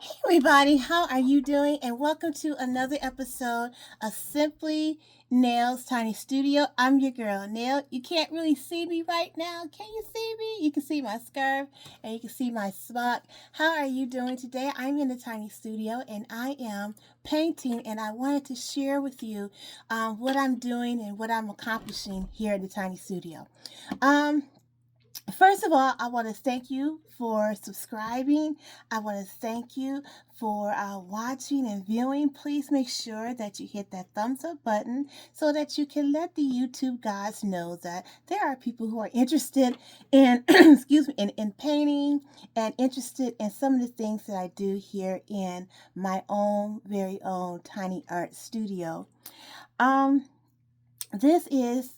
Hey everybody, how are you doing? And welcome to another episode of Simply Nell's Tiny Studio. I'm your girl, Nell. You can't really see me right now. Can you see me? You can see my scarf and you can see my smock. How are you doing today? I'm in the tiny studio and I am painting, and I wanted to share with you what I'm doing and what I'm accomplishing here in the tiny studio. Um, First of all, I want to thank you for subscribing. I want to thank you for watching and viewing. Please make sure that you hit that thumbs up button so that you can let the YouTube guys know that there are people who are interested in, excuse me, in painting and interested in some of the things that I do here in my own very own tiny art studio. Um, this is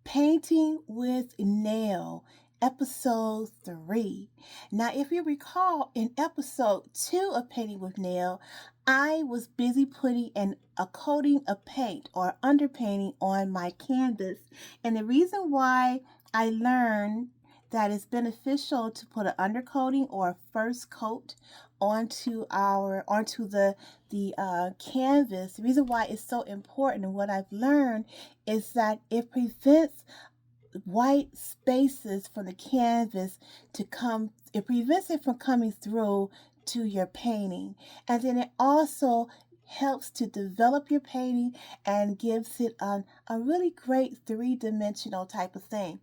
Painting with Nell, episode 3. Now, if you recall, in episode 2 of Painting with Nell, I was busy putting a coating of paint or underpainting on my canvas. And the reason why I learned that it's beneficial to put an undercoating or a first coat onto the canvas. The reason why it's so important and what I've learned is that it prevents white spaces from the canvas to come, it prevents it from coming through to your painting. And then it also helps to develop your painting and gives it a really great three-dimensional type of thing.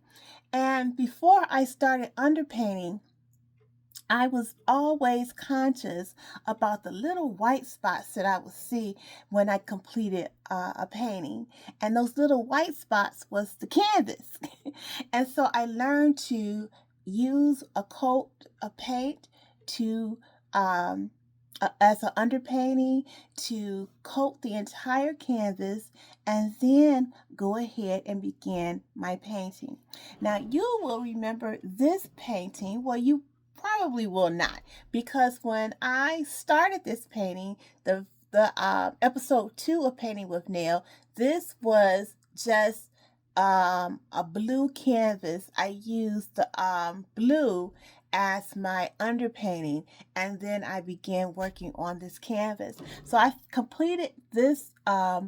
And before I started underpainting, I was always conscious about the little white spots that I would see when I completed a painting. And those little white spots was the canvas. And so I learned to use a coat of paint to as an underpainting to coat the entire canvas and then go ahead and begin my painting. Now you will remember this painting. Well, you probably will not, because when I started this painting, the episode 2 of Painting with Nell, this was just a blue canvas. I used the blue as my underpainting, and then I began working on this canvas. So I completed this uh,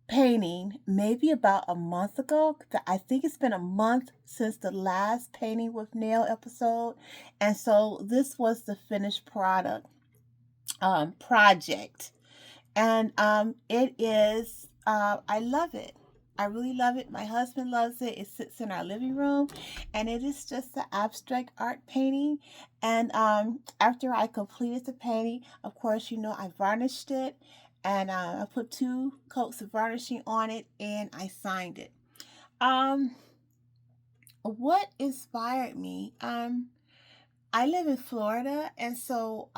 painting maybe about a month ago. I think it's been a month since the last Painting with Nell episode, and so this was the finished product project, and it is I love it. I really love it. My husband loves it. It sits in our living room, and it is just an abstract art painting. And after I completed the painting, of course, I varnished it, and I put 2 coats of varnishing on it, and I signed it. Um, what inspired me? I live in Florida, and so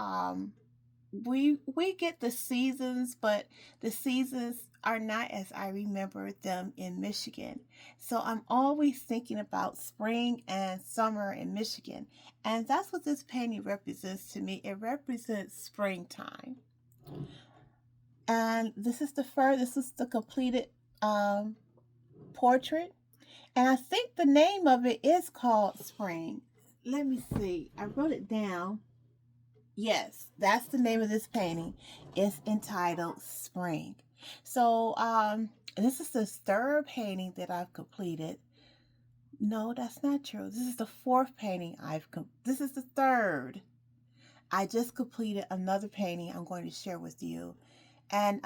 we get the seasons, but the seasons are not as I remember them in Michigan. So I'm always thinking about spring and summer in Michigan. And that's what this painting represents to me. It represents springtime. And this is the completed um, portrait. And I think the name of it is called Spring. Let me see. I wrote it down. Yes, that's the name of this painting. It's entitled Spring. So, this is the third painting that I've completed. No, that's not true. This is the fourth painting this is the third. I just completed another painting I'm going to share with you. And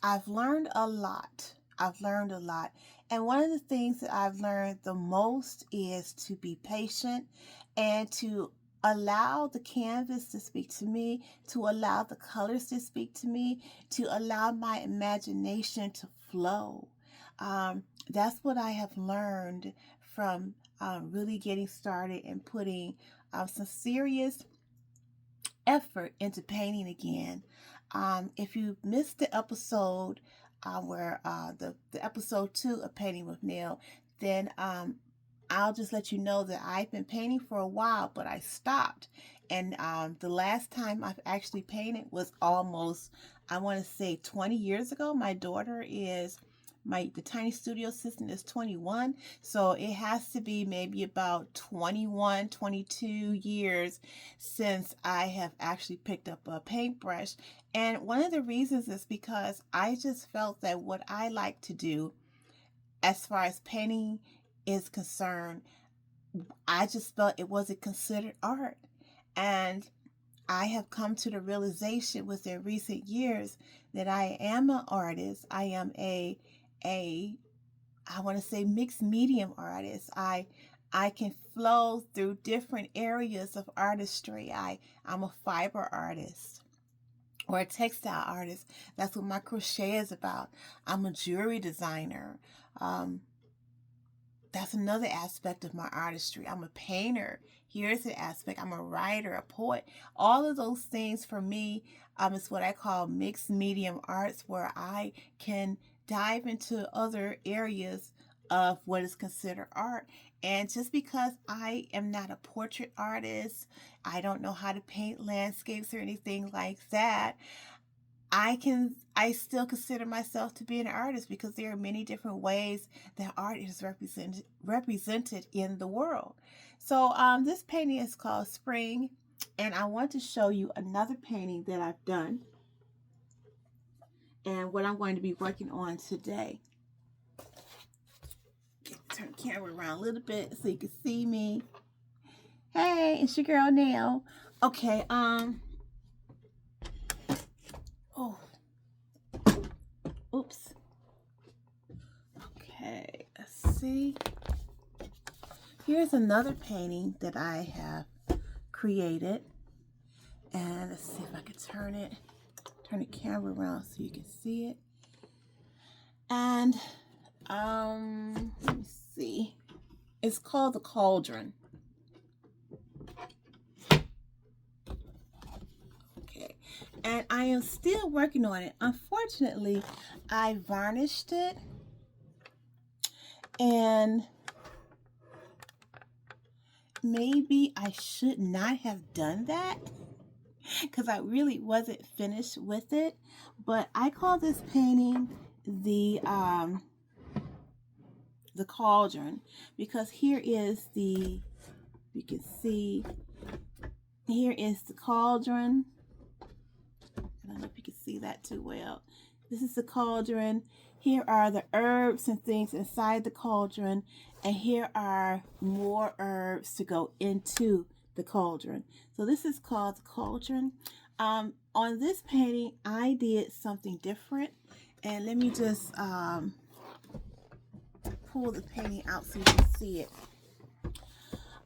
I've learned a lot. I've learned a lot. And one of the things that I've learned the most is to be patient and to allow the canvas to speak to me, to allow the colors to speak to me, to allow my imagination to flow. That's what I have learned from really getting started and putting some serious effort into painting again. If you missed the episode where the episode 2 of Painting with Nell, then I'll just let you know that I've been painting for a while, but I stopped. And the last time I've actually painted was almost, I want to say, 20 years ago. the tiny studio system is 21, so it has to be maybe about 21, 22 years since I have actually picked up a paintbrush. And one of the reasons is because I just felt that what I like to do as far as painting is concerned, I just felt it wasn't considered art. And I have come to the realization within recent years that I am an artist. I am a I want to say mixed medium artist. I can flow through different areas of artistry. I'm a fiber artist or a textile artist. That's what my crochet is about. I'm a jewelry designer. Um, that's another aspect of my artistry. I'm a painter. Here's an aspect. I'm a writer, a poet. All of those things for me is what I call mixed medium arts, where I can dive into other areas of what is considered art. And just because I am not a portrait artist, I don't know how to paint landscapes or anything like that, I still consider myself to be an artist, because there are many different ways that art is represented in the world. So this painting is called Spring, and I want to show you another painting that I've done and what I'm going to be working on today. Turn the camera around a little bit so you can see me. Hey, it's your girl Nell. Okay, oh, oops. Okay, let's see. Here's another painting that I have created. And let's see if I can turn the camera around so you can see it. And let me see. It's called The Cauldron. Okay. And I am still working on it. Unfortunately, I varnished it, and maybe I should not have done that, because I really wasn't finished with it. But I call this painting the Cauldron, because here is you can see, here is the cauldron. I don't know if you can see that too well. This is the cauldron. Here are the herbs and things inside the cauldron, and here are more herbs to go into the cauldron. So this is called the Cauldron. On this painting, I did something different, and let me just pull the painting out so you can see it.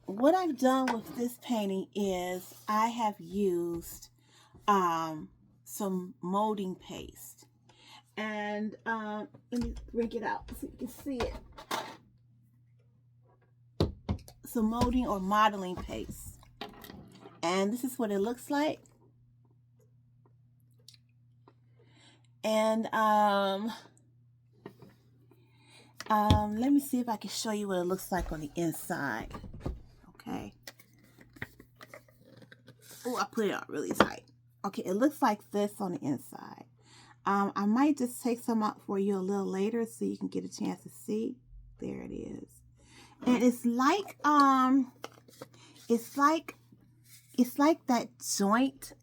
What I've done with this painting is I have used some molding paste, and let me bring it out so you can see it. Some molding or modeling paste, and this is what it looks like. And let me see if I can show you what it looks like on the inside. Okay. Oh, I put it out really tight. Okay, it looks like this on the inside. I might just take some out for you a little later so you can get a chance to see. There it is. And it's like that joint,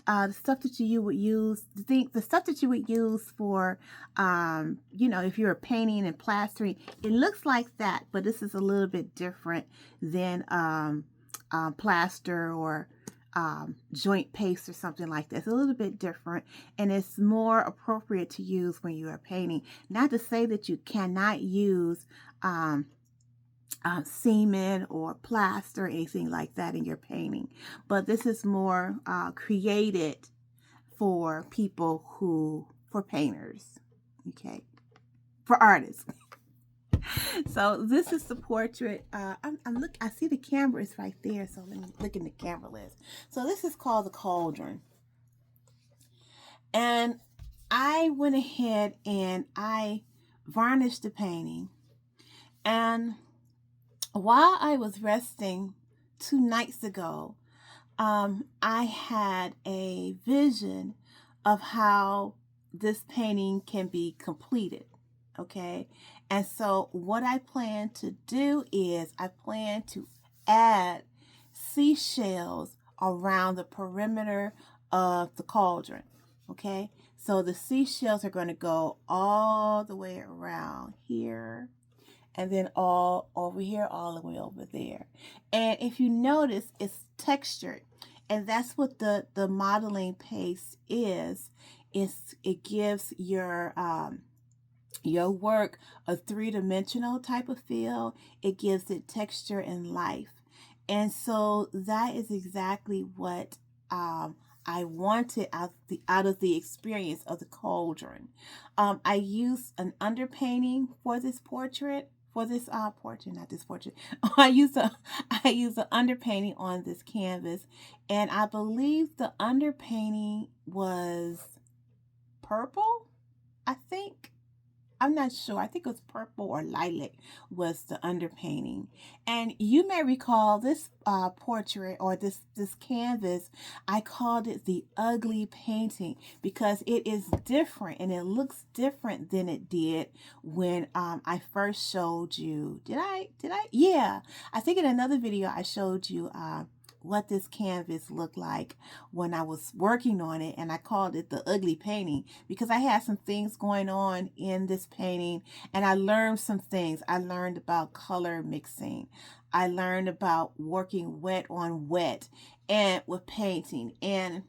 the stuff that you would use, the stuff that you would use for, if you're painting and plastering. It looks like that, but this is a little bit different than plaster or joint paste or something like that. It's a little bit different, and it's more appropriate to use when you are painting. Not to say that you cannot use cement or plaster or anything like that in your painting, but this is more created for for painters, okay, for artists. So this is the portrait. I see the camera is right there, so let me look in the camera lens. So this is called the Cauldron, and I went ahead and I varnished the painting. And while I was resting 2 nights ago, I had a vision of how this painting can be completed. Okay. And so what I plan to do is I plan to add seashells around the perimeter of the cauldron. Okay. So the seashells are going to go all the way around here, and then all over here, all the way over there. And if you notice, it's textured. And that's what the modeling paste is. It gives your work a three-dimensional type of feel. It gives it texture and life. And so that is exactly what I wanted out of the experience of the cauldron. I used an underpainting for this portrait. For this portrait, not this portrait. I use an underpainting on this canvas, and I believe the underpainting was purple, I think. I'm not sure. I think it was purple or lilac was the underpainting. And you may recall this portrait or this canvas, I called it the ugly painting because it is different and it looks different than it did when I first showed you. Did I? Yeah. I think in another video I showed you what this canvas looked like when I was working on it, and I called it the ugly painting because I had some things going on in this painting, and I learned some things. I learned about color mixing. I learned about working wet on wet and with painting, and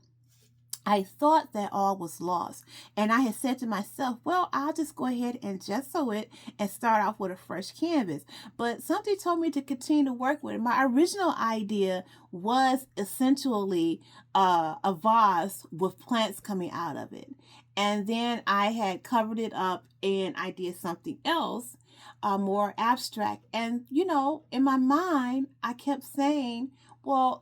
I thought that all was lost. And I had said to myself, well, I'll just go ahead and gesso it and start off with a fresh canvas. But something told me to continue to work with it. My original idea was essentially a vase with plants coming out of it. And then I had covered it up and I did something else, more abstract. And, in my mind, I kept saying, well,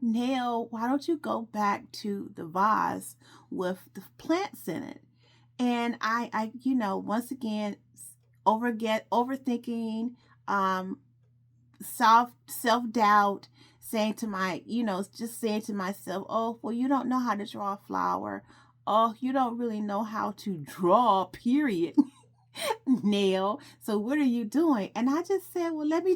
Nell, why don't you go back to the vase with the plants in it? And I once again, overthinking, self-doubt, saying to just saying to myself, oh, well, you don't know how to draw a flower. Oh, you don't really know how to draw, period. Nell, so what are you doing? And I just said, well, let me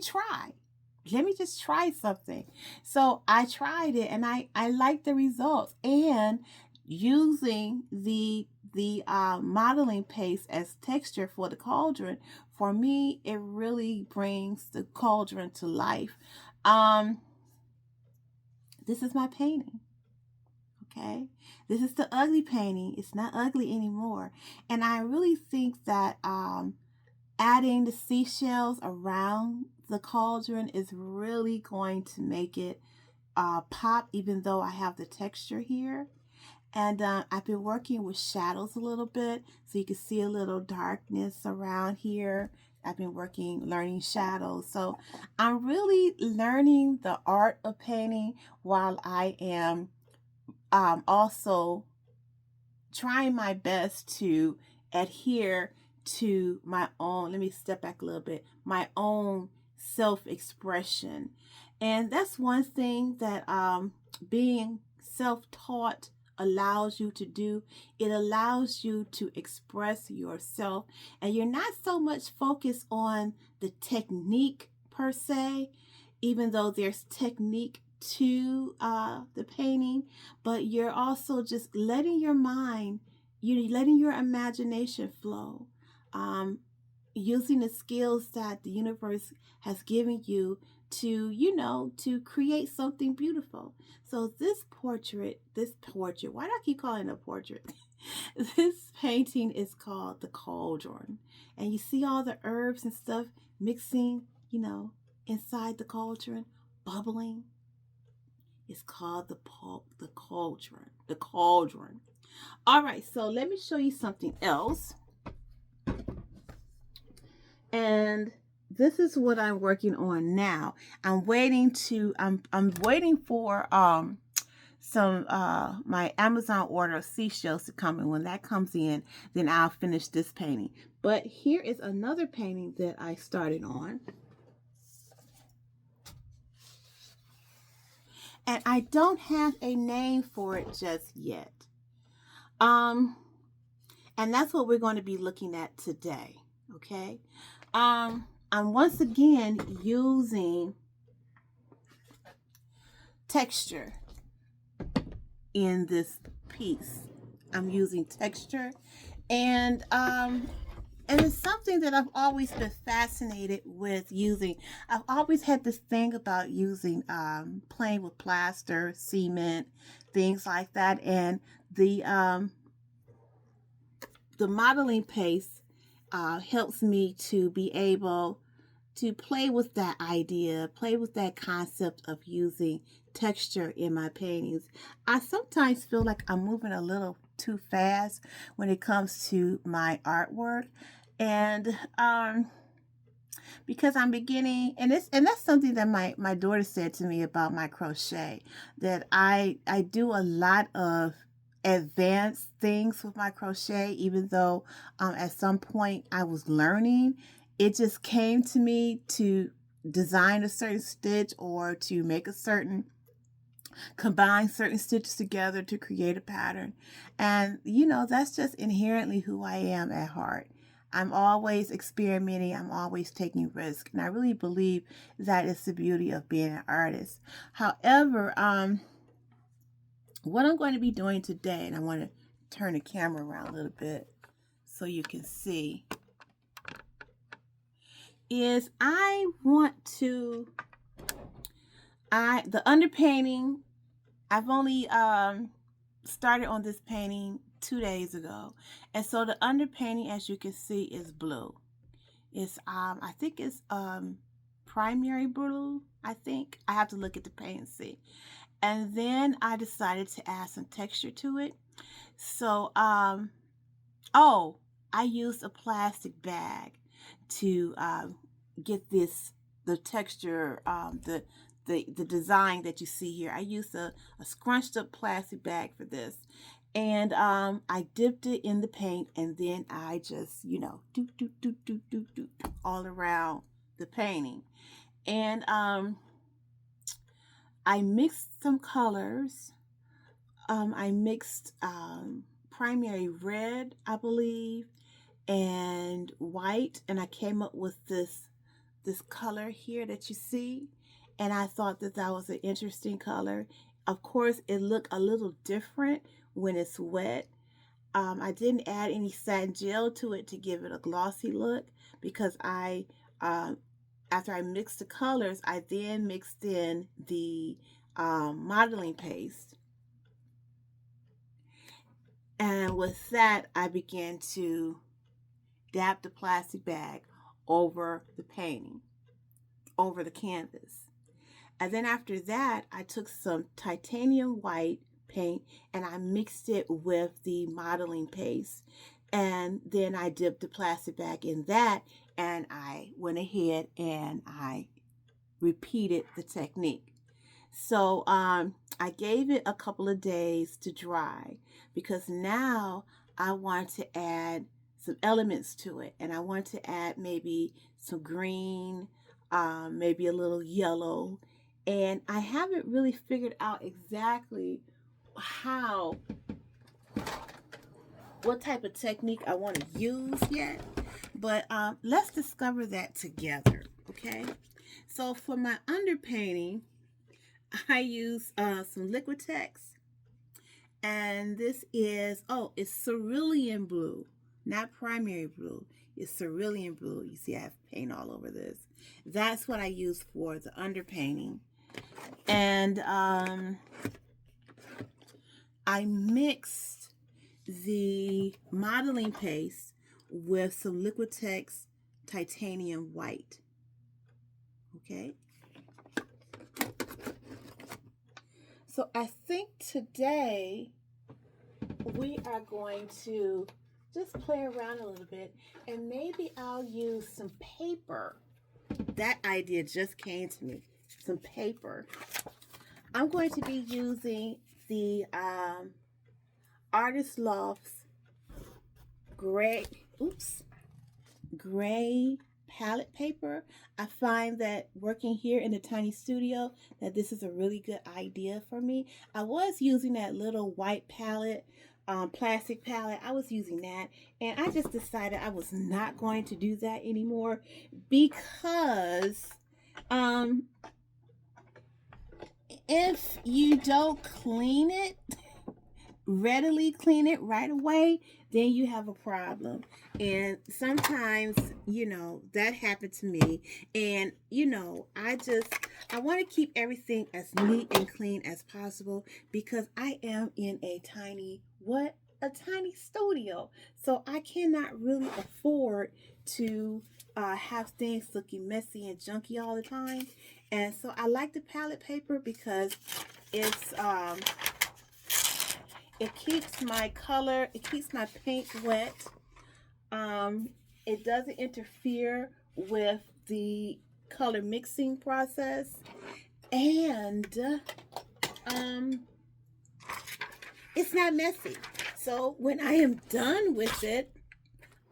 just try something. So I tried it and I liked the results. And using the modeling paste as texture for the cauldron, for me, it really brings the cauldron to life. This is my painting. Okay, this is the ugly painting. It's not ugly anymore. And I really think that adding the seashells around the cauldron is really going to make it pop, even though I have the texture here. And I've been working with shadows a little bit, so you can see a little darkness around here. I've been learning shadows. So I'm really learning the art of painting while I am also trying my best to adhere to my own, let me step back a little bit, my own self-expression. And that's one thing that being self-taught allows you to do. It allows you to express yourself, and you're not so much focused on the technique per se, even though there's technique to the painting, but you're also just letting your mind, letting your imagination flow, using the skills that the universe has given you to, to create something beautiful. So this portrait, why do I keep calling it a portrait? This painting is called the cauldron, and you see all the herbs and stuff mixing, inside the cauldron, bubbling. It's called the cauldron. The cauldron. All right, so let me show you something else. And this is what I'm working on now. I'm waiting for some my Amazon order of seashells to come, and when that comes in, then I'll finish this painting. But here is another painting that I started on. And I don't have a name for it just yet. And that's what we're going to be looking at today. Okay. I'm once again using texture in this piece. I'm using texture, and it's something that I've always been fascinated with using. I've always had this thing about using playing with plaster, cement, things like that, and the modeling paste helps me to be able to play with that idea, play with that concept of using texture in my paintings. I sometimes feel like I'm moving a little too fast when it comes to my artwork. And because I'm beginning, and that's something that my daughter said to me about my crochet, that I do a lot of advanced things with my crochet, even though at some point I was learning. It just came to me to design a certain stitch or to make a certain combine certain stitches together to create a pattern. And that's just inherently who I am at heart. I'm always experimenting, I'm always taking risks, and I really believe that is the beauty of being an artist. However, what I'm going to be doing today, and I want to turn the camera around a little bit so you can see, is I want to the underpainting. I've only started on this painting 2 days ago, and so the underpainting, as you can see, is blue. It's I think it's primary blue. I think I have to look at the paint and see. And then I decided to add some texture to it. So oh, I used a plastic bag to get the texture, the design that you see here. I used a scrunched up plastic bag for this. And I dipped it in the paint, and then I just, do all around the painting. And I mixed some colors. I mixed primary red, I believe, and white, and I came up with this color here that you see. And I thought that was an interesting color. Of course, it looked a little different when it's wet. I didn't add any satin gel to it to give it a glossy look, because after I mixed the colors, I then mixed in the modeling paste. And with that, I began to dab the plastic bag over the painting, over the canvas. And then after that, I took some titanium white paint and I mixed it with the modeling paste. And then I dipped the plastic bag in that, and I went ahead and I repeated the technique. So I gave it a couple of days to dry, because now I want to add some elements to it. And I want to add maybe some green, maybe a little yellow. And I haven't really figured out exactly what type of technique I want to use yet. But let's discover that together, okay? So for my underpainting, I use some Liquitex. And this is, it's cerulean blue, not primary blue. It's cerulean blue. You see I have paint all over this. That's what I use for the underpainting. And I mixed the modeling paste with some Liquitex titanium white. Okay. So I think today we are going to just play around a little bit, and maybe I'll use some paper. That idea just came to me. Some paper. I'm going to be using the Artist Loft's gray palette paper. I find that working here in the tiny studio, that this is a really good idea for me. I was using that little white palette plastic palette. I was using that, and I just decided I was not going to do that anymore because um, if you don't readily clean it right away, then you have a problem. And sometimes, that happened to me. And, I want to keep everything as neat and clean as possible because I am in a tiny, a tiny studio. So I cannot really afford to have things looking messy and junky all the time. And so I like the palette paper because it's it keeps my color, it keeps my paint wet. It doesn't interfere with the color mixing process, and it's not messy. So when I am done with it,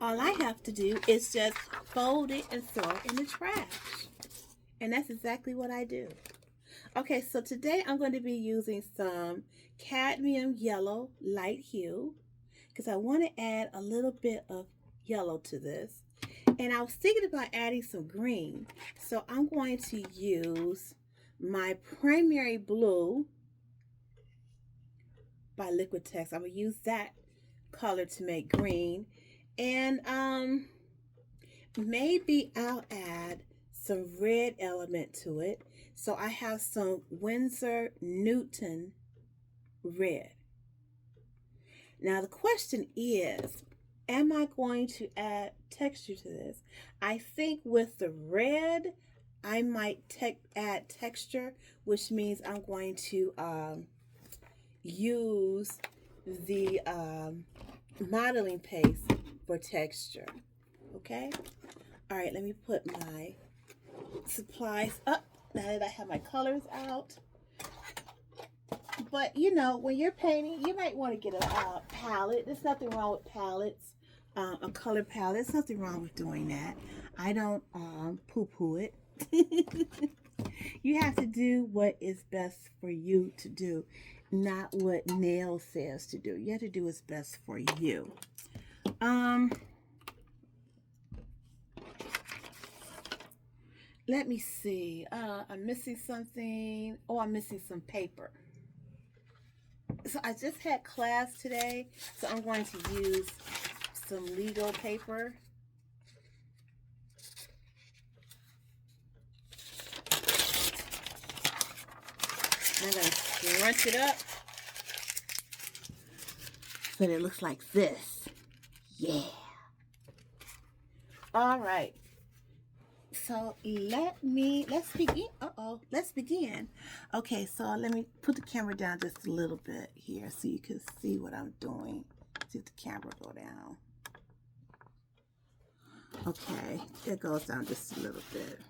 all I have to do is just fold it and throw it in the trash. And that's exactly what I do. Okay, so today I'm going to be using some cadmium yellow light hue because I want to add a little bit of yellow to this. And I was thinking about adding some green. So I'm going to use my primary blue by Liquitex. I'm going to use that color to make green. And maybe I'll add some red element to it. So I have some Winsor Newton red. Now the question is, am I going to add texture to this? I think with the red, I might add texture, which means I'm going to use the modeling paste for texture. Okay? All right, let me put my supplies up now that I have my colors out. But when you're painting, you might want to get a palette. There's nothing wrong with palettes, a color palette. There's nothing wrong with doing that. I don't poo-poo it. You have to do what is best for you to do, not what Nell says to do. You have to do what's best for you. Let me see. I'm missing something. Oh, I'm missing some paper. So I just had class today, so I'm going to use some legal paper. I'm going to scrunch it up so that it looks like this. Yeah. All right. So let's begin. Let's begin. Okay, so let me put the camera down just a little bit here so you can see what I'm doing. See if the camera go down. Okay, it goes down just a little bit.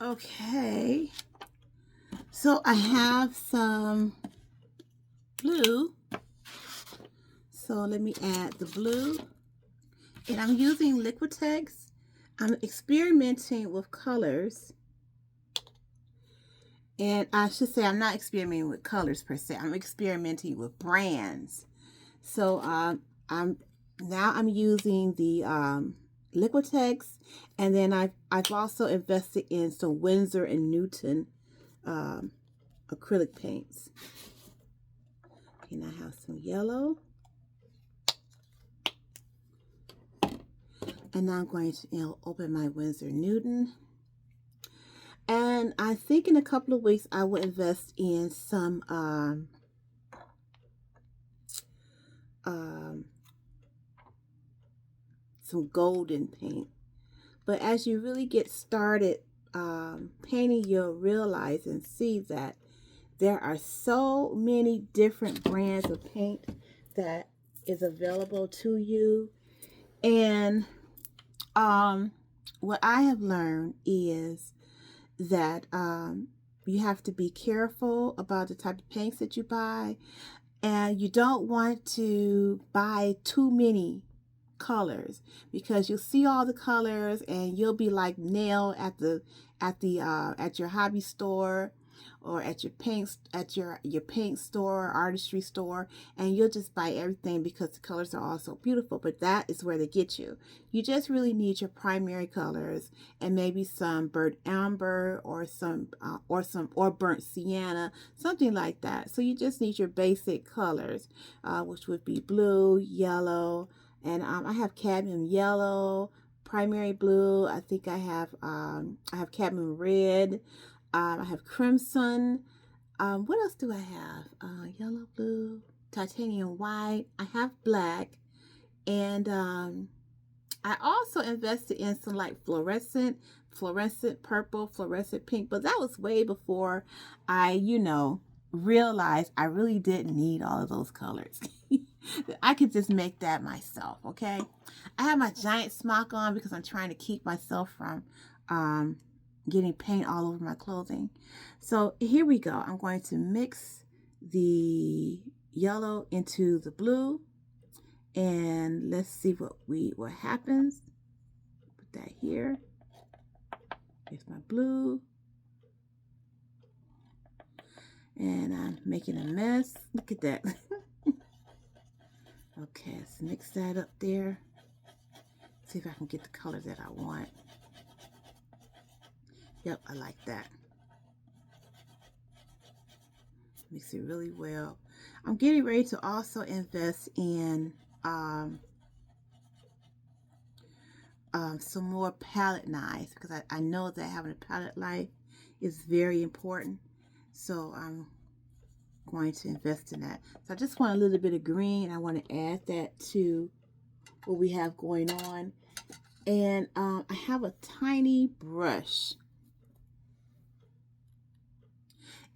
Okay, so I have some blue. So let me add the blue. And I'm using Liquitex. I'm experimenting with colors. And I should say I'm not experimenting with colors per se. I'm experimenting with brands. So I'm using the Liquitex, and then I've also invested in some Winsor and Newton acrylic paints. And I have some yellow. And now I'm going to open my Winsor Newton. And I think in a couple of weeks I will invest in some golden paint. But as you really get started painting, you'll realize and see that there are so many different brands of paint that is available to you. And what I have learned is that you have to be careful about the type of paints that you buy, and you don't want to buy too many colors because you'll see all the colors and you'll be like Nell at your hobby store, or at your paint store, artistry store, and you'll just buy everything because the colors are all so beautiful. But that is where they get you. You just really need your primary colors and maybe some burnt amber or or burnt sienna, something like that. So you just need your basic colors, which would be blue, yellow, and I have cadmium yellow, primary blue. I think I have cadmium red. I have crimson. What else do I have? Yellow, blue, titanium white. I have black, and I also invested in some like fluorescent purple, fluorescent pink, but that was way before I, realized I really didn't need all of those colors. I could just make that myself, okay? I have my giant smock on because I'm trying to keep myself from getting paint all over my clothing. So here we go. I'm going to mix the yellow into the blue, and let's see what happens. Put that here. Here's my blue. And I'm making a mess. Look at that. Okay, let's mix that up there. See if I can get the color that I want. Yep, I like that. Mix it really well. I'm getting ready to also invest in some more palette knives because I know that having a palette knife is very important. So I'm going to invest in that. So I just want a little bit of green. I want to add that to what we have going on. And I have a tiny brush.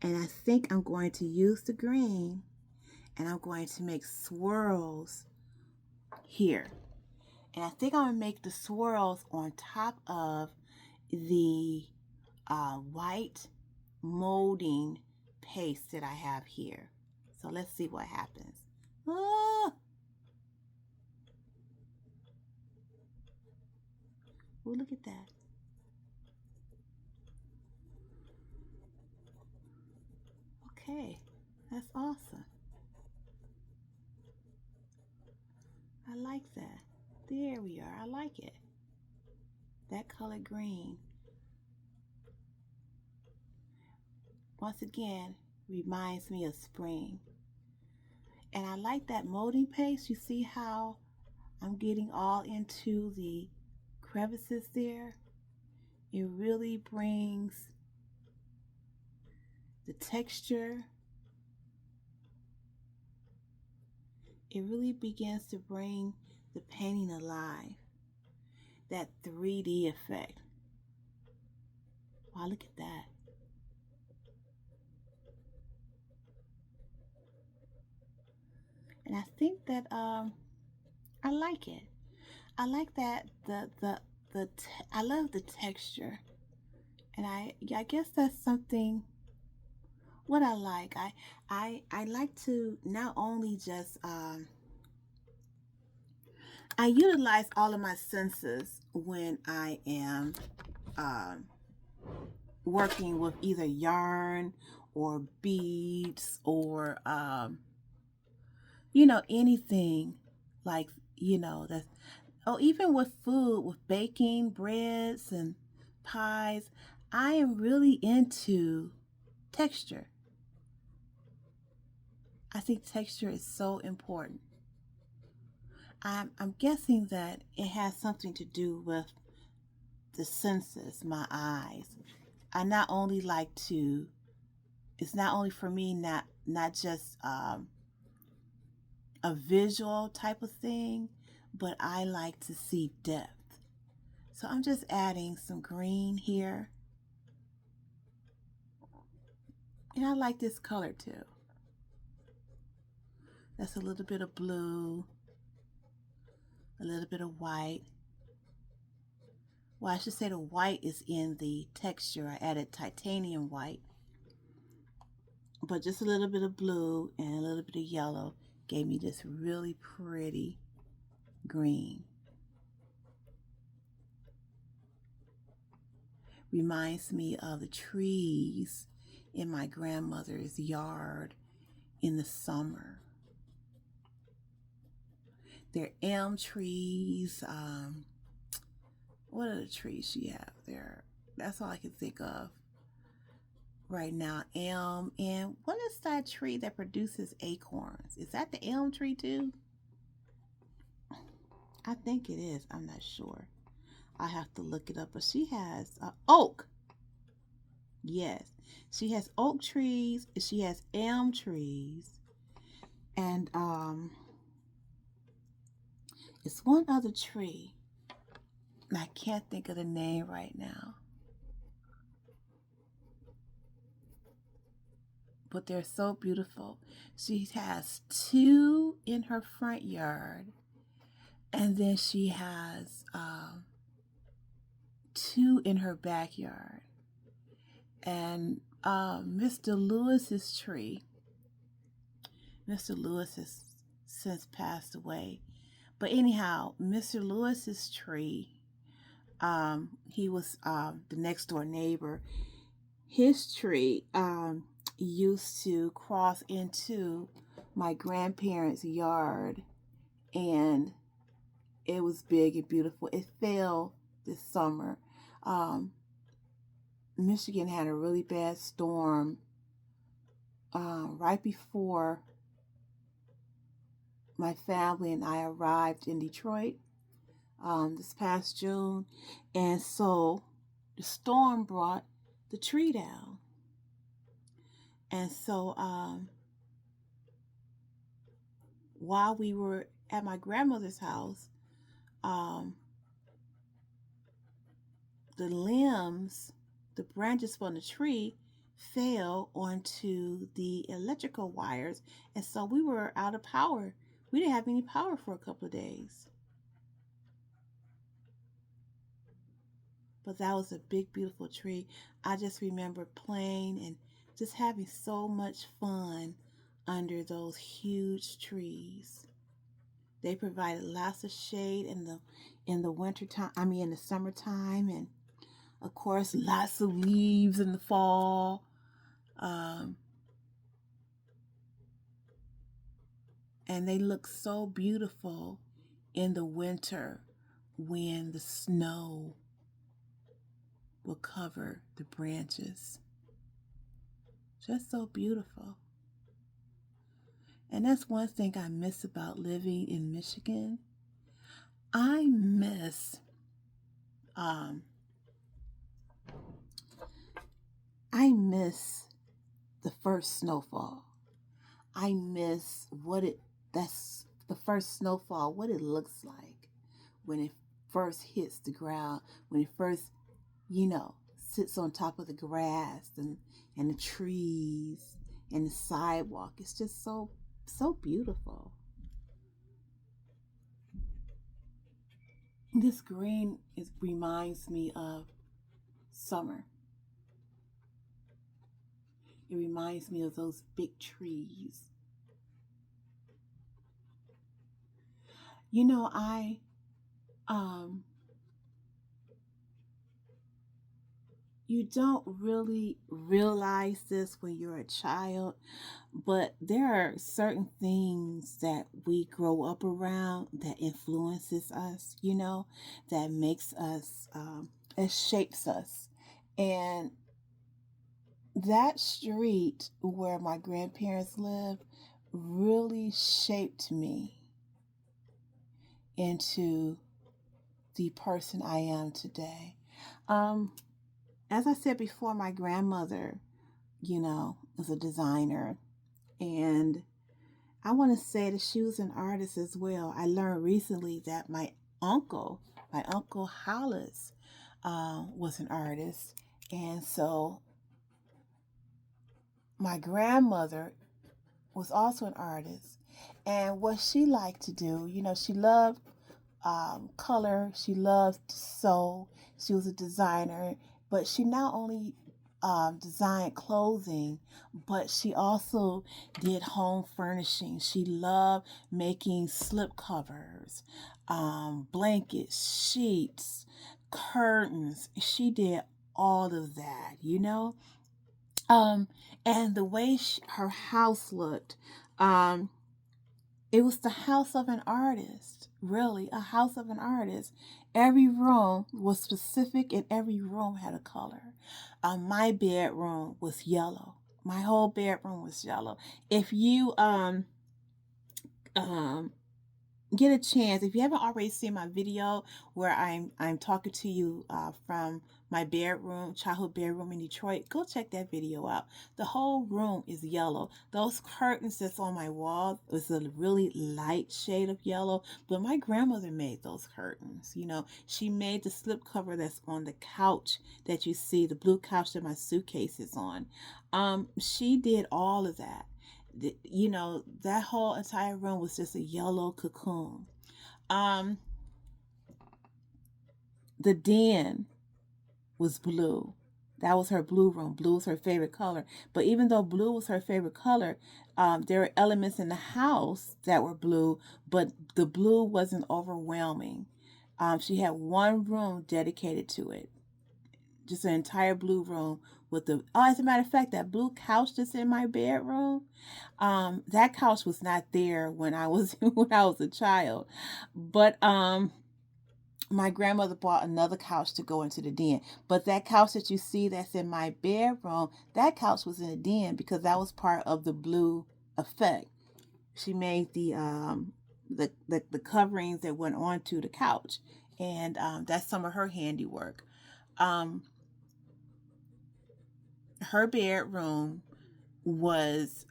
And I think I'm going to use the green and I'm going to make swirls here. And I think I'm going to make the swirls on top of the white molding paste that I have here. So let's see what happens. Oh, look at that. Okay, that's awesome. I like that. There we are. I like it. That color green. Once again, reminds me of spring. And I like that molding paste. You see how I'm getting all into the crevices there? It really brings the texture. It really begins to bring the painting alive. That 3D effect. Wow, look at that. And I think that I like it. I like that I love the texture. And I guess that's something what I like. I like to not only just I utilize all of my senses when I am working with either yarn or beads or anything like that's even with food, with baking breads and pies. I am really into texture. I think texture is so important. I'm guessing that it has something to do with the senses, my eyes. I not only like to, it's not only for me, not just a visual type of thing, but I like to see depth. So I'm just adding some green here. And I like this color too. That's a little bit of blue, a little bit of white. Well, I should say the white is in the texture. I added titanium white. But just a little bit of blue and a little bit of yellow gave me this really pretty green. Reminds me of the trees in my grandmother's yard in the summer. They're elm trees. What are the trees she have there? That's all I can think of right now. Elm. And what is that tree that produces acorns? Is that the elm tree too? I think it is. I'm not sure. I have to look it up. But she has oak. Yes. She has oak trees. She has elm trees. And it's one other tree. And I can't think of the name right now. But they're so beautiful. She has two in her front yard. And then she has two in her backyard. And Mr. Lewis's tree, Mr. Lewis has since passed away. But anyhow, Mr. Lewis's tree, he was the next door neighbor. His tree used to cross into my grandparents' yard, and it was big and beautiful. It fell this summer. Michigan had a really bad storm right before my family and I arrived in Detroit this past June. And so the storm brought the tree down. And so while we were at my grandmother's house, the limbs, the branches from the tree fell onto the electrical wires. And so we were out of power. We didn't have any power for a couple of days. But that was a big, beautiful tree. I just remember playing and just having so much fun under those huge trees. They provided lots of shade in the winter time. I mean, in the summertime, and of course, lots of leaves in the fall. And they look so beautiful in the winter when the snow will cover the branches. Just so beautiful. And that's one thing I miss about living in Michigan. I miss the first snowfall. I miss that's the first snowfall, what it looks like when it first hits the ground, when it first, sits on top of the grass and the trees and the sidewalk. It's just so beautiful. This green reminds me of summer. It reminds me of those big trees. I you don't really realize this when you're a child, but there are certain things that we grow up around that influences us, that makes us, it shapes us. And that street where my grandparents lived really shaped me into the person I am today. As I said before, my grandmother, was a designer. And I want to say that she was an artist as well. I learned recently that my uncle Hollis, was an artist. And so my grandmother was also an artist. And what she liked to do, she loved color. She loved to sew. She was a designer, but she not only designed clothing, but she also did home furnishing. She loved making slip covers, blankets, sheets, curtains. She did all of that, Um, and the way her house looked, um, it was the house of an artist, really, a house of an artist. Every room was specific and every room had a color. My bedroom was yellow. My whole bedroom was yellow. If you um get a chance, if you haven't already seen my video where I'm talking to you from my bedroom, childhood bedroom in Detroit, go check that video out. The whole room is yellow. Those curtains that's on my wall was a really light shade of yellow, but my grandmother made those curtains. You know, she made the slip cover that's on the couch that you see, the blue couch that my suitcase is on. She did all of that. You know, that whole entire room was just a yellow cocoon. Um, the den was blue. That was her blue room. Blue was her favorite color. But even though blue was her favorite color, there were elements in the house that were blue, but the blue wasn't overwhelming. She had one room dedicated to it, just an entire blue room with the. Oh, as a matter of fact, that blue couch that's in my bedroom, that couch was not there when I was when I was a child, but my grandmother bought another couch to go into the den. But that couch that you see that's in my bedroom, that couch was in the den because that was part of the blue effect. She made the coverings that went onto the couch, and that's some of her handiwork. Um, her bedroom was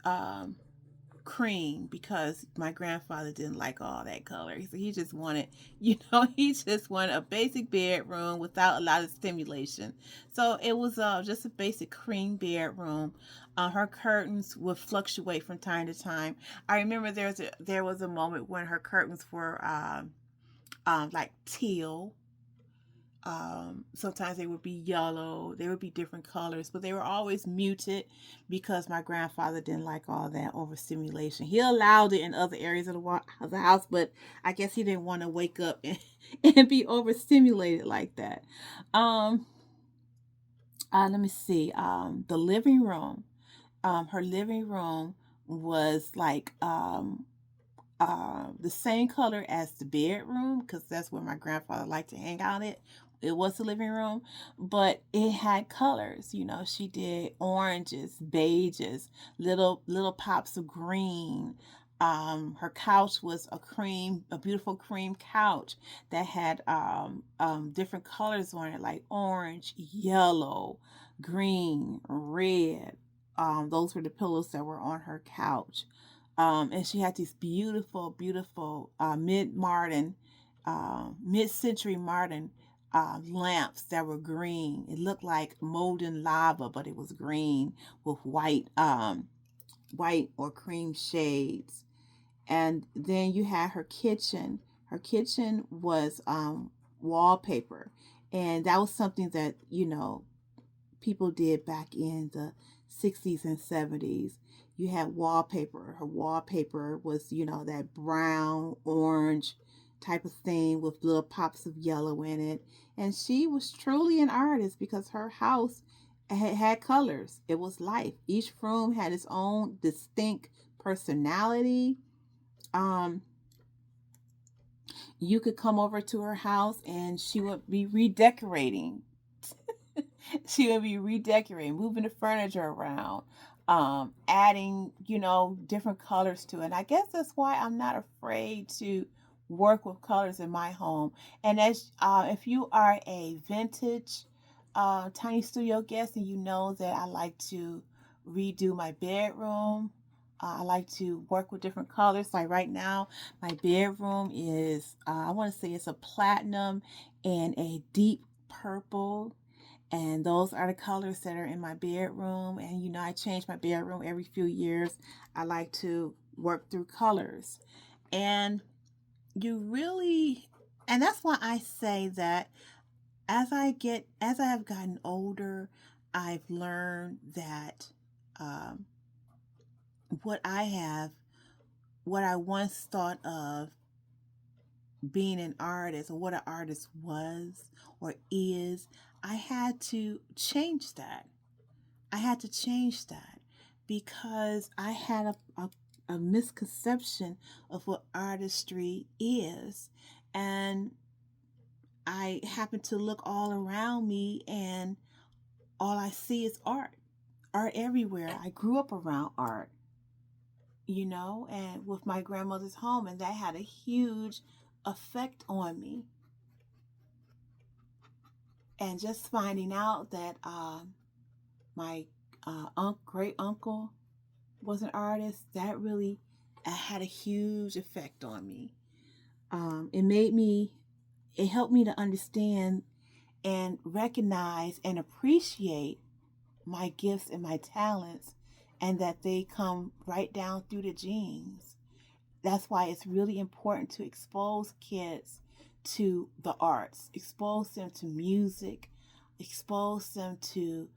cream because my grandfather didn't like all that color. So he just wanted, he just wanted a basic bedroom without a lot of stimulation. So it was just a basic cream bedroom. Her curtains would fluctuate from time to time. I remember there was a moment when her curtains were like teal. Sometimes they would be yellow, they would be different colors, but they were always muted because my grandfather didn't like all that overstimulation. He allowed it in other areas of the house, but I guess he didn't want to wake up and be overstimulated like that. Um, Let me see. The living room. Her living room was like the same color as the bedroom because that's where my grandfather liked to hang out. It was the living room, but it had colors. You know, she did oranges, beiges, little pops of green. Her couch was a beautiful cream couch that had different colors on it, like orange, yellow, green, red. Those were the pillows that were on her couch. And she had these beautiful, beautiful mid-century modern lamps that were green. It looked like molten lava, but it was green with white or cream shades. And then you had her kitchen. Her kitchen was wallpaper, and that was something that people did back in the 60s and 70s. You had wallpaper. Her wallpaper was, that brown, orange type of thing with little pops of yellow in it. And she was truly an artist because her house had colors. It was life. Each room had its own distinct personality. Um, you could come over to her house and she would be redecorating. She would be redecorating, moving the furniture around, adding, different colors to it. And I guess that's why I'm not afraid to work with colors in my home. And as if you are a vintage tiny studio guest and you know that I like to redo my bedroom. I like to work with different colors. Like right now, my bedroom is, I want to say it's a platinum and a deep purple, and those are the colors that are in my bedroom. And I change my bedroom every few years. I like to work through colors. And you really, and that's why I say that as I have gotten older, I've learned that um, what I have, what I once thought of being an artist or what an artist was or is, I had to change that. I had to change that because I had a misconception of what artistry is. And I happened to look all around me, and all I see is art. Art everywhere. I grew up around art, and with my grandmother's home, and that had a huge effect on me. And just finding out that my great uncle was an artist, that really had a huge effect on me. It helped me to understand and recognize and appreciate my gifts and my talents, and that they come right down through the genes. That's why it's really important to expose kids to the arts, expose them to music, expose them to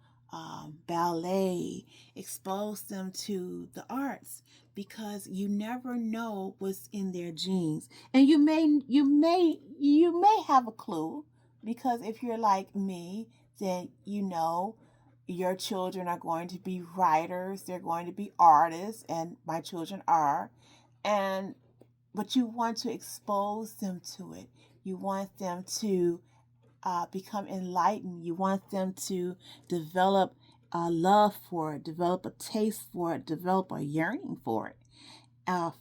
ballet, expose them to the arts, because you never know what's in their genes. And you may have a clue, because if you're like me, then your children are going to be writers, they're going to be artists, and my children are. And but you want to expose them to it. You want them to become enlightened. You want them to develop a love for it, develop a taste for it, develop a yearning for it,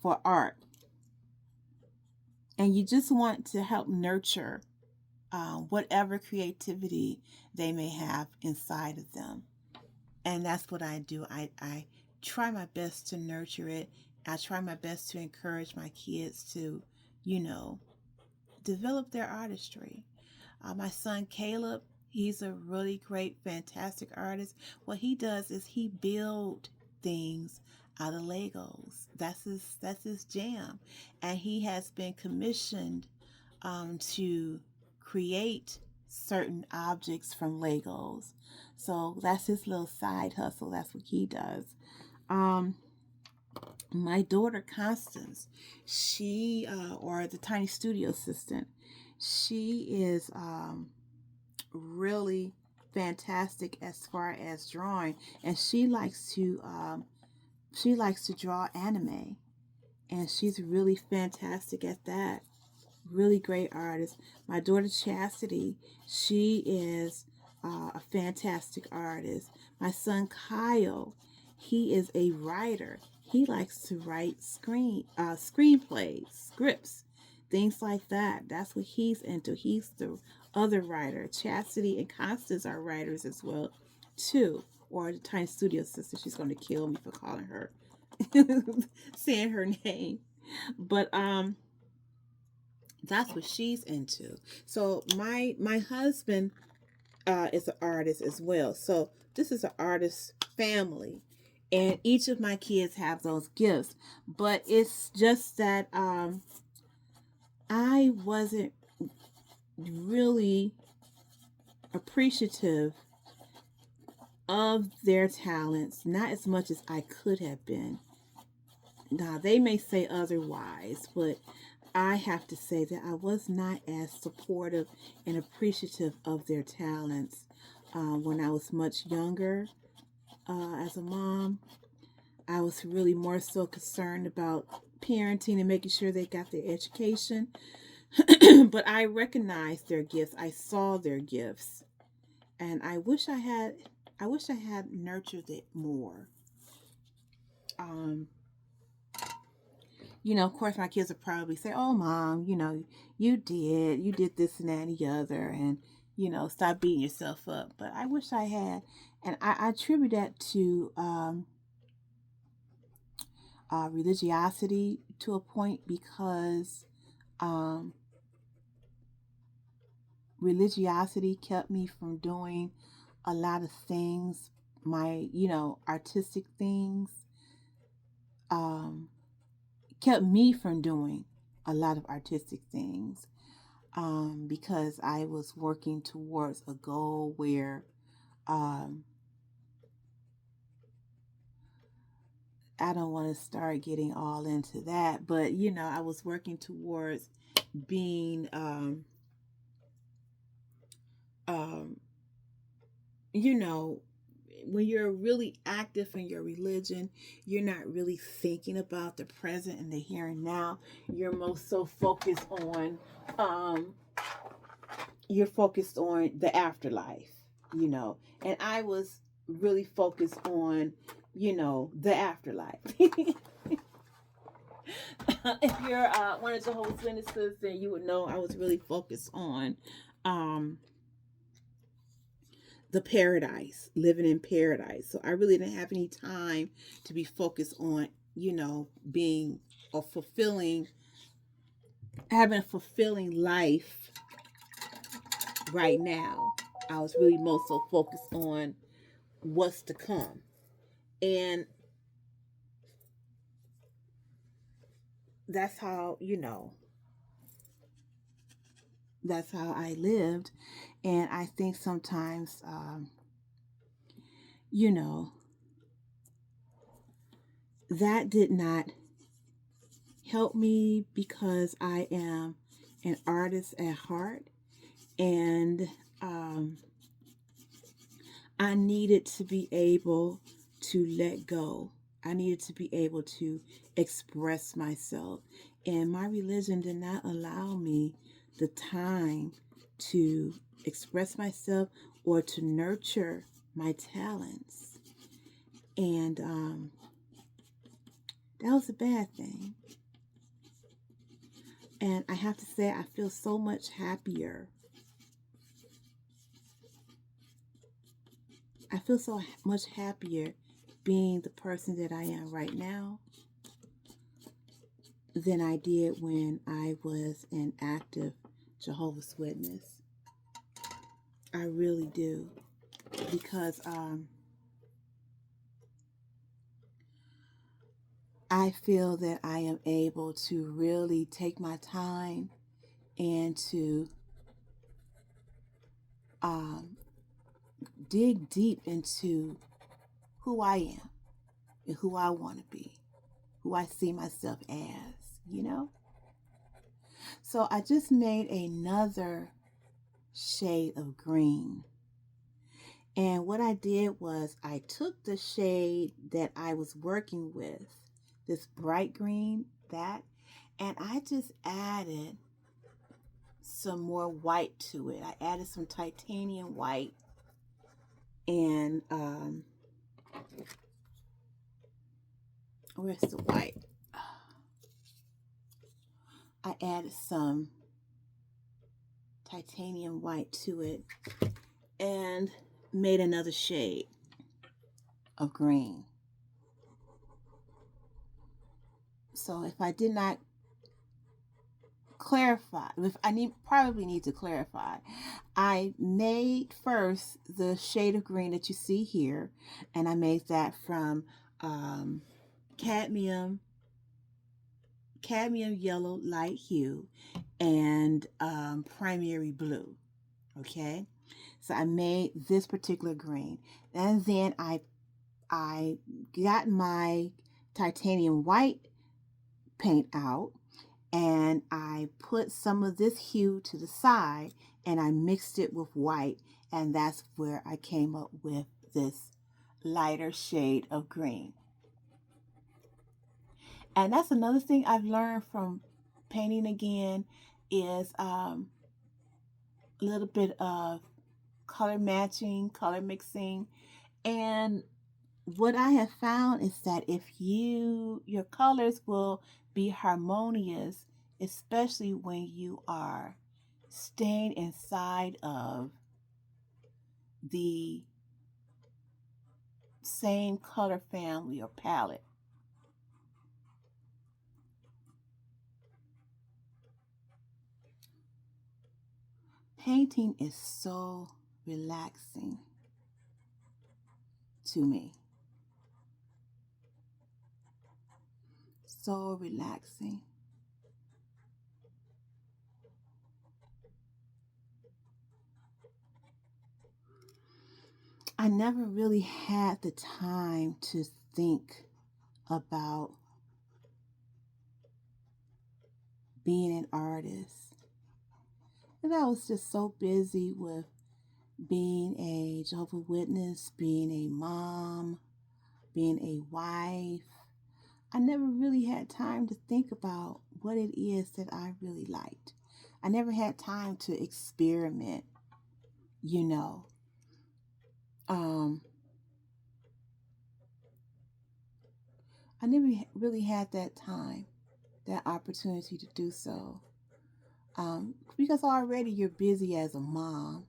for art. And you just want to help nurture whatever creativity they may have inside of them. And that's what I do. I try my best to nurture it. I try my best to encourage my kids to, you know, develop their artistry. My son Caleb, he's a really great, fantastic artist. What he does is he builds things out of Legos. That's his jam, and he has been commissioned to create certain objects from Legos. So that's his little side hustle. That's what he does. Um, my daughter Constance, she or the Tiny Studio Assistant, she is really fantastic as far as drawing, and she likes to draw anime, and she's really fantastic at that. Really great artist. My daughter Chastity, she is a fantastic artist. My son Kyle, he is a writer. He likes to write screenplays, scripts, things like that. That's what he's into. He's the other writer. Chastity and Constance are writers as well, too. Or the Tiny Studio Sister. She's going to kill me for calling her, saying her name. But that's what she's into. So my husband is an artist as well. So this is an artist family, and each of my kids have those gifts. But it's just that I wasn't really appreciative of their talents, not as much as I could have been. Now they may say otherwise, but I have to say that I was not as supportive and appreciative of their talents when I was much younger. As a mom, I was really more so concerned about parenting and making sure they got their education. But I recognized their gifts. I saw their gifts, and I wish I had nurtured it more. Um, of course, my kids would probably say, "Oh, mom, you did this and that and the other, and stop beating yourself up." But I wish I had, and I attribute that to religiosity to a point, because um, religiosity kept me from doing a lot of things, my artistic things. Um, Kept me from doing a lot of artistic things, because I was working towards a goal where um, I don't want to start getting all into that, but I was working towards being, um, you know, when you're really active in your religion, you're not really thinking about the present and the here and now. You're most so focused on um you're focused on the afterlife, you know. And I was really focused on, you know, the afterlife. If you're one of Jehovah's Witnesses, then you would know I was really focused on um the paradise, living in paradise. So I really didn't have any time to be focused on, you know, being or fulfilling, having a fulfilling life right now. I was really most so focused on what's to come. And that's how, you know, that's how I lived. And I think sometimes, you know, that did not help me because I am an artist at heart. And um, I needed to be able to let go. I needed to be able to express myself. And my religion did not allow me the time to express myself or to nurture my talents. And that was a bad thing. And I have to say, I feel so much happier. I feel so much happier being the person that I am right now than I did when I was an active Jehovah's Witness. I really do. Because I feel that I am able to really take my time and to um, dig deep into who I am and who I want to be, who I see myself as, you know? So I just made another shade of green. And what I did was I took the shade that I was working with, this bright green, that, and I just added some more white to it. I added some titanium white and where's the white? I added some titanium white to it and made another shade of green. So if I did not clarify, if I probably need to clarify, I made first the shade of green that you see here, and I made that from cadmium yellow light hue and primary blue. Okay, so I made this particular green, and then I got my titanium white paint out, and I put some of this hue to the side and I mixed it with white, and that's where I came up with this lighter shade of green. And that's another thing I've learned from painting again is a little bit of color matching, color mixing. And what I have found is that if your colors will be harmonious, especially when you are staying inside of the same color family or palette. Painting is so relaxing to me. So relaxing. I never really had the time to think about being an artist. And I was just so busy with being a Jehovah's Witness, being a mom, being a wife, I never really had time to think about what it is that I really liked. I never had time to experiment, you know. Um, I never really had that time, that opportunity to do so. Because already you're busy as a mom.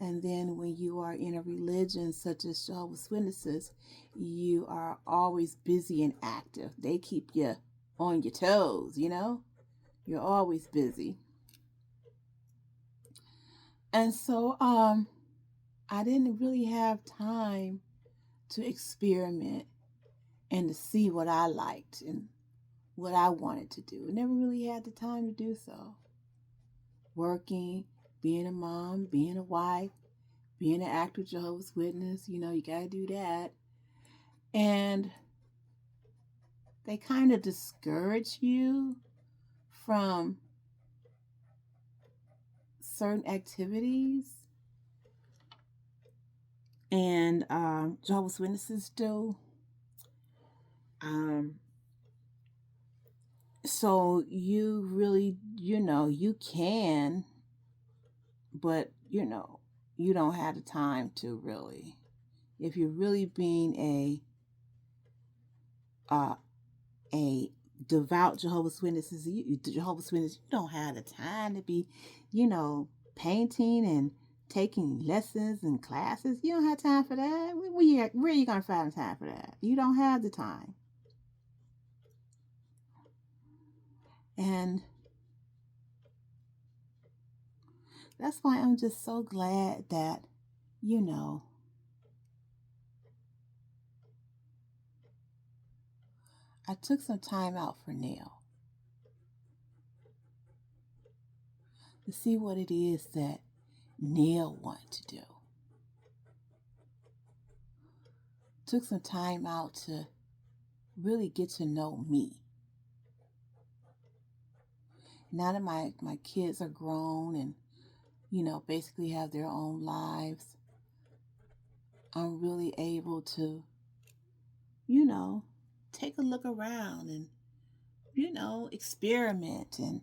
And then when you are in a religion such as Jehovah's Witnesses, you are always busy and active. They keep you on your toes, you know? You're always busy. And so I didn't really have time to experiment and to see what I liked and what I wanted to do. I never really had the time to do so. Working, being a mom, being a wife, being an active Jehovah's Witness, you got to do that. And they kind of discourage you from certain activities. And Jehovah's Witnesses do. Um, so you really, you can, but you don't have the time to really. If you're really being a devout Jehovah's Witnesses, you don't have the time to be, you know, painting and taking lessons and classes. You don't have time for that. Where are you gonna find time for that? You don't have the time. And that's why I'm just so glad that, you know, I took some time out for Nell to see what it is that Nell wanted to do. Took some time out to really get to know me. Now that my kids are grown and, basically have their own lives, I'm really able to, you know, take a look around and, experiment and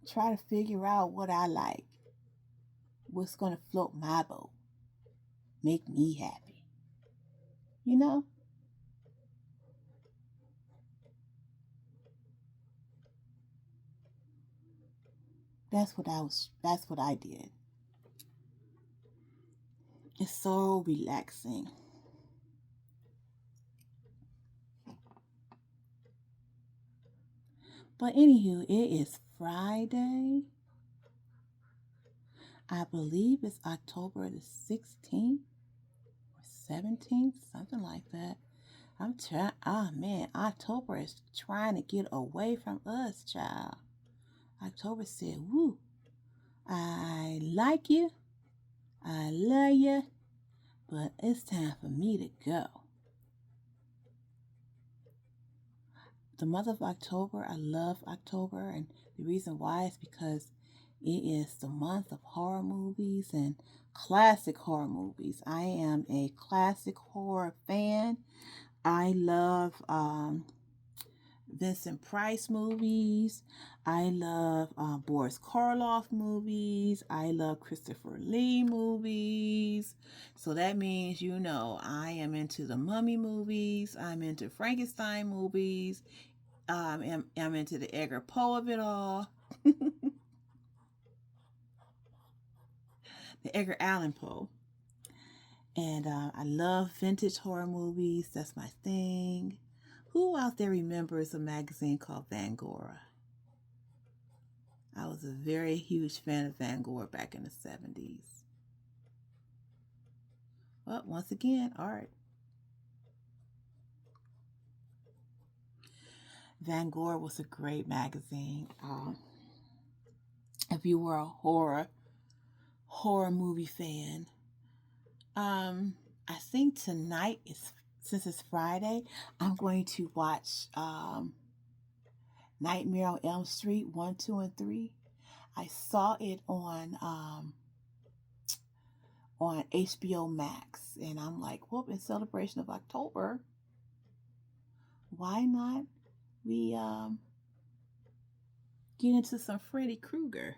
try to figure out what I like, what's going to float my boat, make me happy. You know? That's what I did. It's so relaxing. But anywho, it is Friday. I believe it's October the 16th or 17th, something like that. I'm trying, man, October is trying to get away from us, child. October said, woo, I like you, I love you, but it's time for me to go. The month of October, I love October, and the reason why is because it is the month of horror movies and classic horror movies. I am a classic horror fan. I love Vincent Price movies. I love Boris Karloff movies. I love Christopher Lee movies. So that means, I am into the Mummy movies. I'm into Frankenstein movies. I'm into the Edgar Poe of it all. The Edgar Allan Poe. And I love vintage horror movies. That's my thing. Who out there remembers a magazine called Van Gogh? I was a very huge fan of Van Gogh back in the 70s. Well, once again, art. Van Gogh was a great magazine. If you were a horror movie fan, I think tonight is since it's Friday, I'm going to watch Nightmare on Elm Street 1, 2, and 3. I saw it on HBO Max, and I'm like, well, in celebration of October, why not we get into some Freddy Krueger?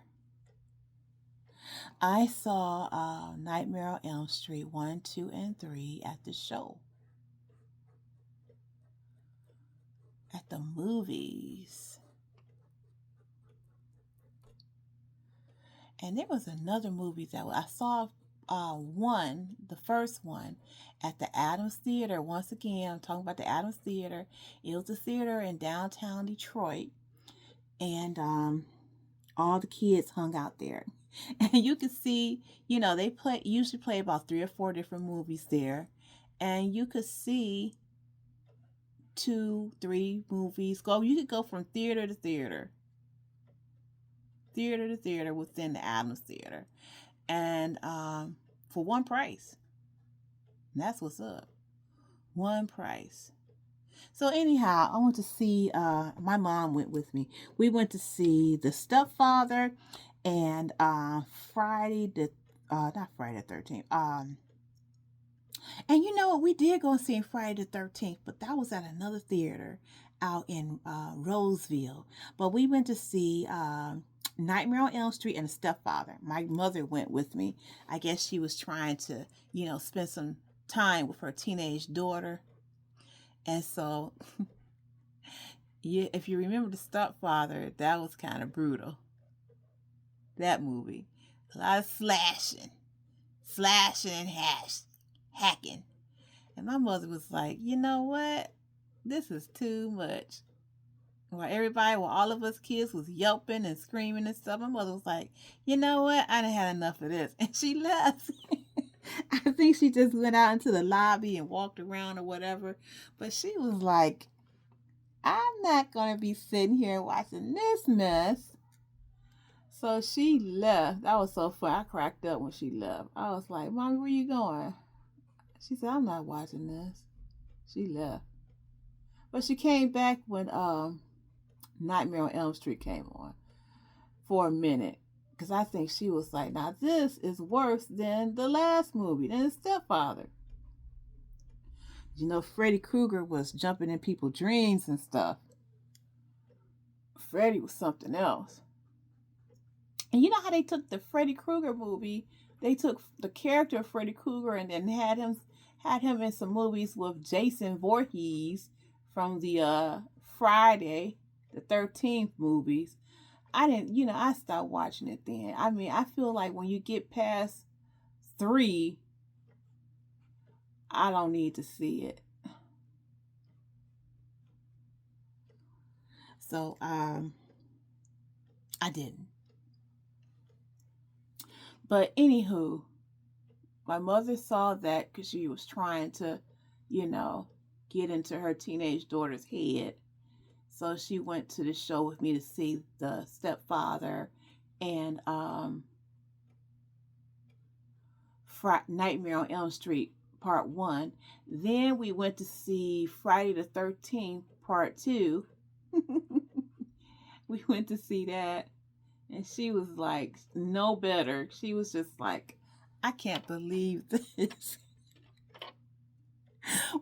I saw Nightmare on Elm Street 1, 2, and 3 at the show, at the movies. And there was another movie that I saw the first one, at the Adams Theater. Once again, I'm talking about the Adams Theater. It was a theater in downtown Detroit, and all the kids hung out there. And you could see, they usually play about 3 or 4 different movies there, and you could see 2, 3 movies go. You could go from theater to theater, theater to theater within the Adams Theater, and for one price. And that's what's up. One price. So anyhow, I went to see. My mom went with me. We went to see The Stepfather, and Friday the, not Friday the 13th. And you know what? We did go see Friday the 13th, but that was at another theater out in Roseville. But we went to see Nightmare on Elm Street and The Stepfather. My mother went with me. I guess she was trying to, spend some time with her teenage daughter. And so, yeah, if you remember The Stepfather, that was kind of brutal. That movie. A lot of slashing and hacking. And my mother was like, you know what? This is too much. While all of us kids was yelping and screaming and stuff, my mother was like, you know what? I done had enough of this. And she left. I think she just went out into the lobby and walked around or whatever. But she was like, I'm not going to be sitting here watching this mess. So she left. That was so fun. I cracked up when she left. I was like, Mommy, where you going? She said, I'm not watching this. She left. But she came back when Nightmare on Elm Street came on for a minute. Because I think she was like, now this is worse than the last movie, than The Stepfather. Freddy Krueger was jumping in people's dreams and stuff. Freddy was something else. And you know how they took the Freddy Krueger movie? They took the character of Freddy Krueger and then had him in some movies with Jason Voorhees from the Friday the 13th movies. I stopped watching it then. I mean, I feel like when you get past 3, I don't need to see it. So, I didn't. But anywho, my mother saw that because she was trying to, get into her teenage daughter's head. So she went to the show with me to see The Stepfather and Nightmare on Elm Street Part 1. Then we went to see Friday the 13th Part 2. We went to see that. And she was like, no better. She was just like, I can't believe this.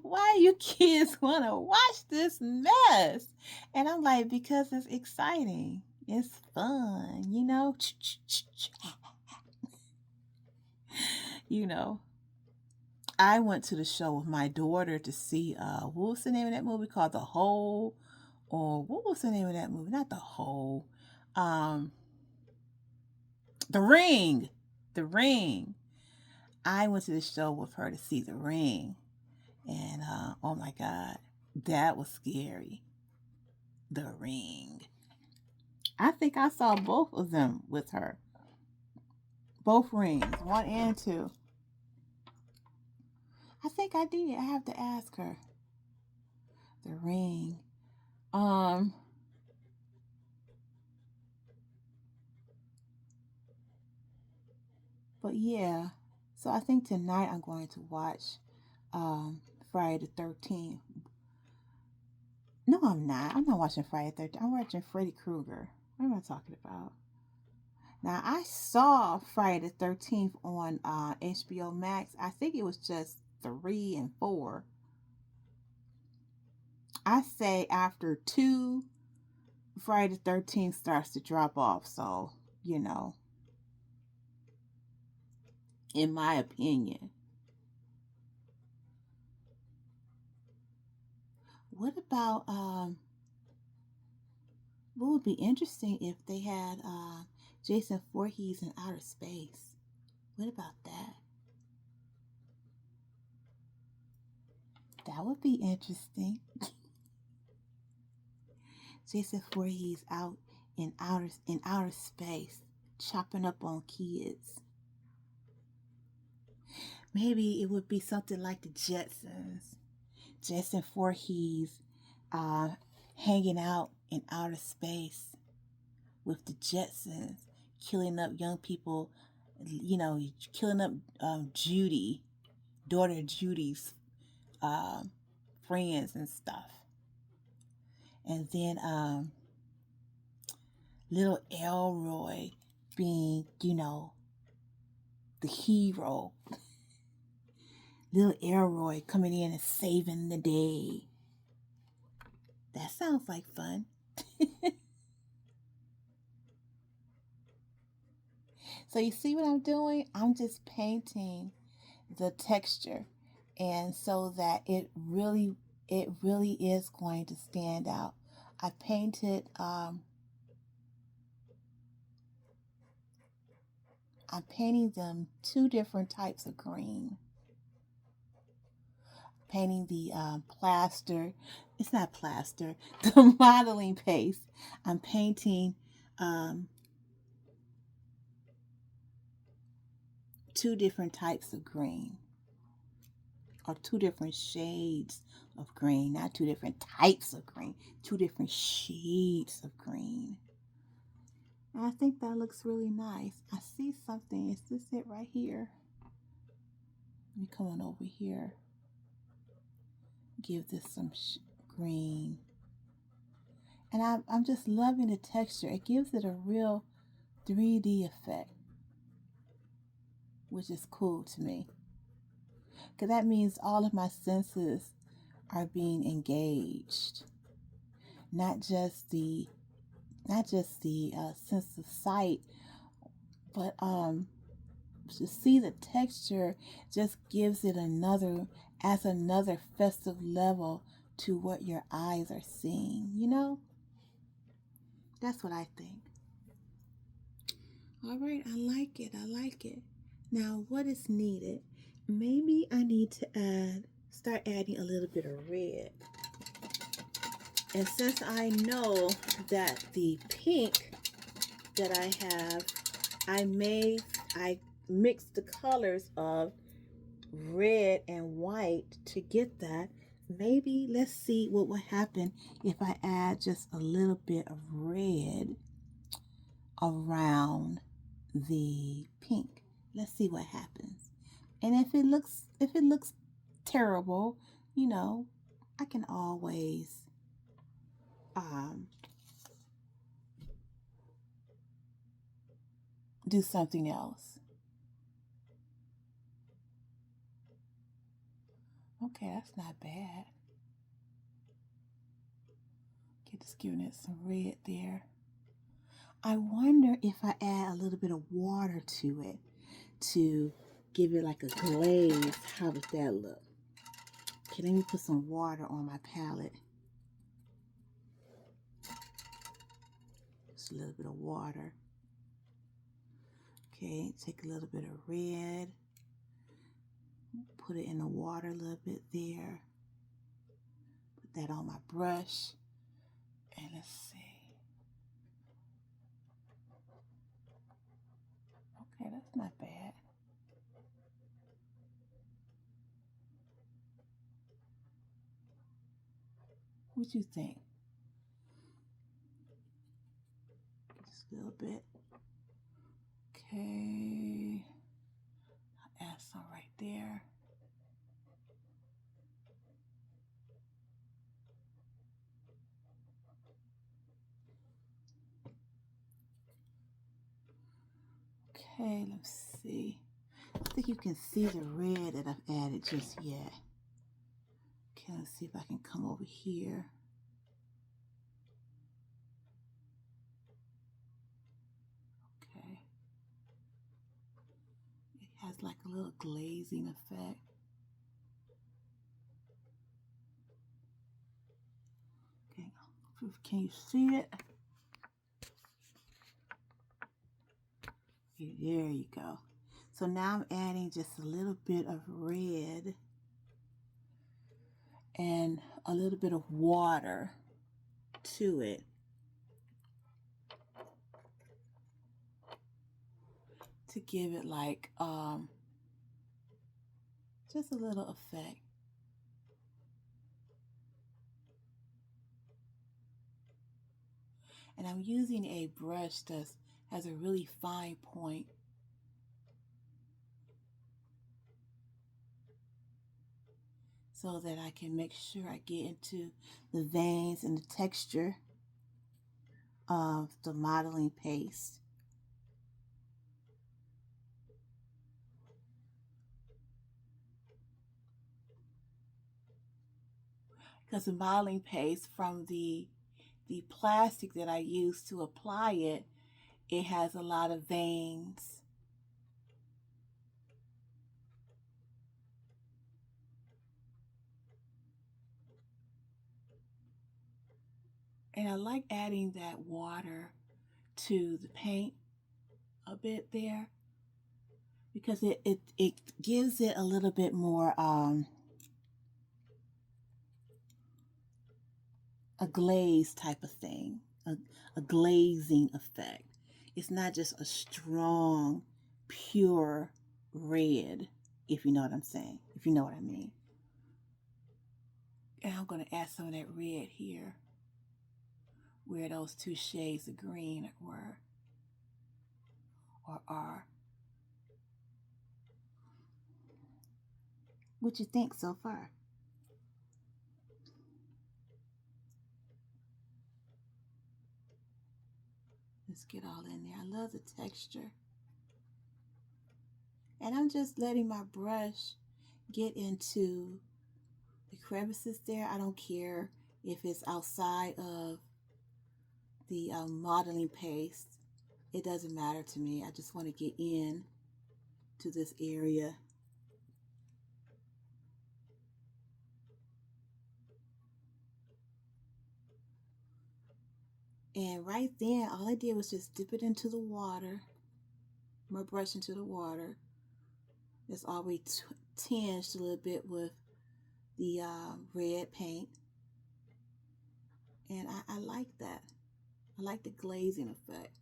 Why you kids want to watch this mess? And I'm like, because it's exciting. It's fun, you know? I went to the show with my daughter to see, what was the name of that movie called? The Hole? Or what was the name of that movie? Not The Hole. The Ring. The Ring. I went to the show with her to see The Ring. And oh my God, that was scary. The Ring. I think I saw both of them with her. Both Rings, 1 and 2. I think I did. I have to ask her. The Ring. But yeah. So I think tonight I'm going to watch Friday the 13th. No, I'm not. I'm not watching Friday the 13th. I'm watching Freddy Krueger. What am I talking about? Now I saw Friday the 13th on HBO Max. I think it was just 3 and 4. I say after 2, Friday the 13th starts to drop off. So, you know, in my opinion. What about what would be interesting if they had Jason Voorhees in outer space? What about that? That would be interesting. Jason Voorhees out in outer space, chopping up on kids. Maybe it would be something like the Jetsons. Jason Voorhees uh, hanging out in outer space with the Jetsons, killing up young people, killing up Judy, daughter Judy's uh, friends and stuff. And then little Elroy being, the hero. Little Elroy coming in and saving the day. That sounds like fun. So you see what I'm doing? I'm just painting the texture, and so that it really is going to stand out. I painted I'm painting them 2 different types of green. Painting the plaster. It's not plaster. The modeling paste. I'm painting um, 2 different types of green, or 2 different shades of green. Not 2 different types of green. 2 different shades of green. And I think that looks really nice. I see something. Is this it right here? Let me come on over here. Give this some green. And I'm just loving the texture. It gives it a real 3D effect, which is cool to me. Because that means all of my senses are being engaged. Not just the sense of sight, but to see the texture just gives it adds another festive level to what your eyes are seeing. That's what I think. All right, I like it. I like it. Now, what is needed? Maybe I need to start adding a little bit of red. And since I know that the pink that I have, I mixed the colors of red and white to get that. Maybe let's see what would happen if I add just a little bit of red around the pink. Let's see what happens. And if it looks terrible, I can always um, do something else. Okay, that's not bad. Okay, just giving it some red there. I wonder if I add a little bit of water to it to give it like a glaze. How does that look? Okay, let me put some water on my palette. Just a little bit of water. Okay, take a little bit of red. Put it in the water a little bit there. Put that on my brush. And let's see. Okay, that's not bad. What you think? Just a little bit. Okay. I'll add some right there. Okay, let's see. I think you can see the red that I've added just yet. Okay, let's see if I can come over here. Okay. It has like a little glazing effect. Okay, can you see it? Okay, there you go. So now I'm adding just a little bit of red and a little bit of water to it to give it like just a little effect. And I'm using a brush that has a really fine point. So that I can make sure I get into the veins and the texture of the modeling paste. Because the modeling paste from the plastic that I use to apply it, it has a lot of veins. And I like adding that water to the paint a bit there because it gives it a little bit more a glaze type of thing, a glazing effect. It's not just a strong, pure red, if you know what I'm saying, if you know what I mean. And I'm going to add some of that red here, where those two shades of green were, or are. What you think so far? Let's get all in there. I love the texture. And I'm just letting my brush get into the crevices there. I don't care if it's outside of the modeling paste. It doesn't matter to me. I just want to get in to this area. And right then, all I did was just dip it into the water, my brush into the water. It's already tinged a little bit with the red paint. And I like that. I like the glazing effect.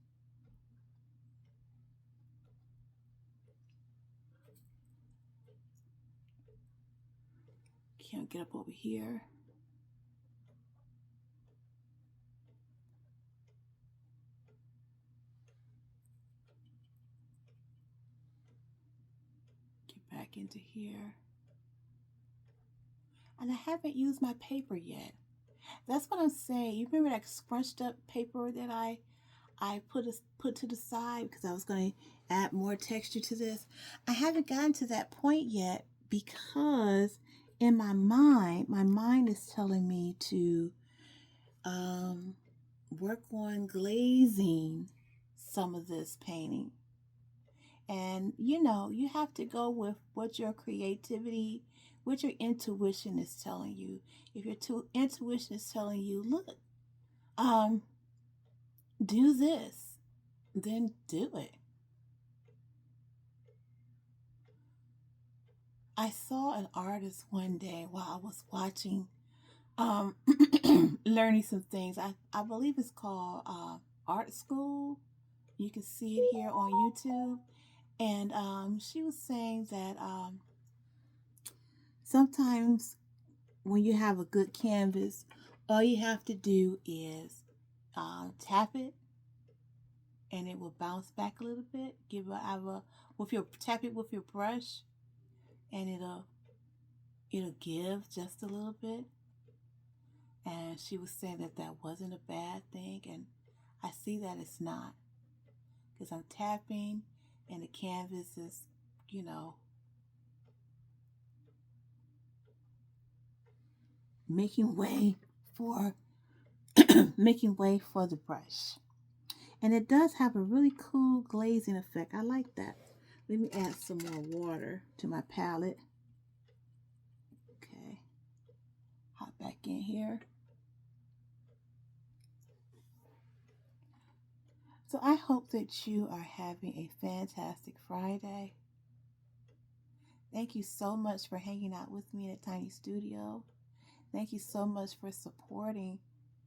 Can't get up over here. Get back into here. And I haven't used my paper yet. That's what I'm saying. You remember that scrunched up paper that I put to the side because I was going to add more texture to this. I haven't gotten to that point yet because in my mind is telling me to work on glazing some of this painting. And you have to go with what your creativity, what your intuition is telling you. If your intuition is telling you, look, do this, then do it. I saw an artist one day while I was watching, learning some things. I believe it's called Art School. You can see it here on YouTube. And she was saying that sometimes when you have a good canvas, all you have to do is tap it and it will bounce back a little bit. Tap it with your brush and it'll give just a little bit. And she was saying that that wasn't a bad thing, and I see that it's not, because I'm tapping and the canvas is, you know, making way for making way for the brush. And it does have a really cool glazing effect. I like that. Let me add some more water to my palette. Okay, hop back in here. So I hope that you are having a fantastic Friday. Thank you so much for hanging out with me in a tiny studio. Thank you so much for supporting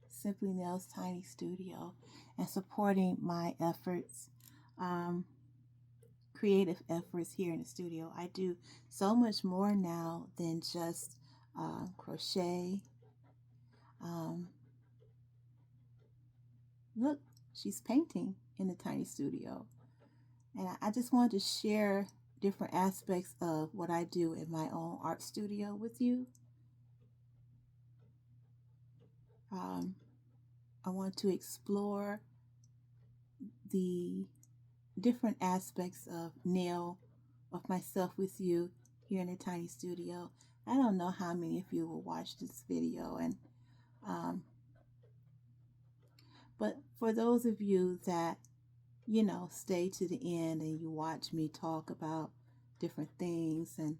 Simply Nell's Tiny Studio and supporting my efforts, creative efforts here in the studio. I do so much more now than just crochet. Um, Look, she's painting in the tiny studio. And I just wanted to share different aspects of what I do in my own art studio with you. Um, I want to explore the different aspects of Nell, of myself with you here in the tiny studio. I don't know how many of you will watch this video, and um, but for those of you that stay to the end and you watch me talk about different things and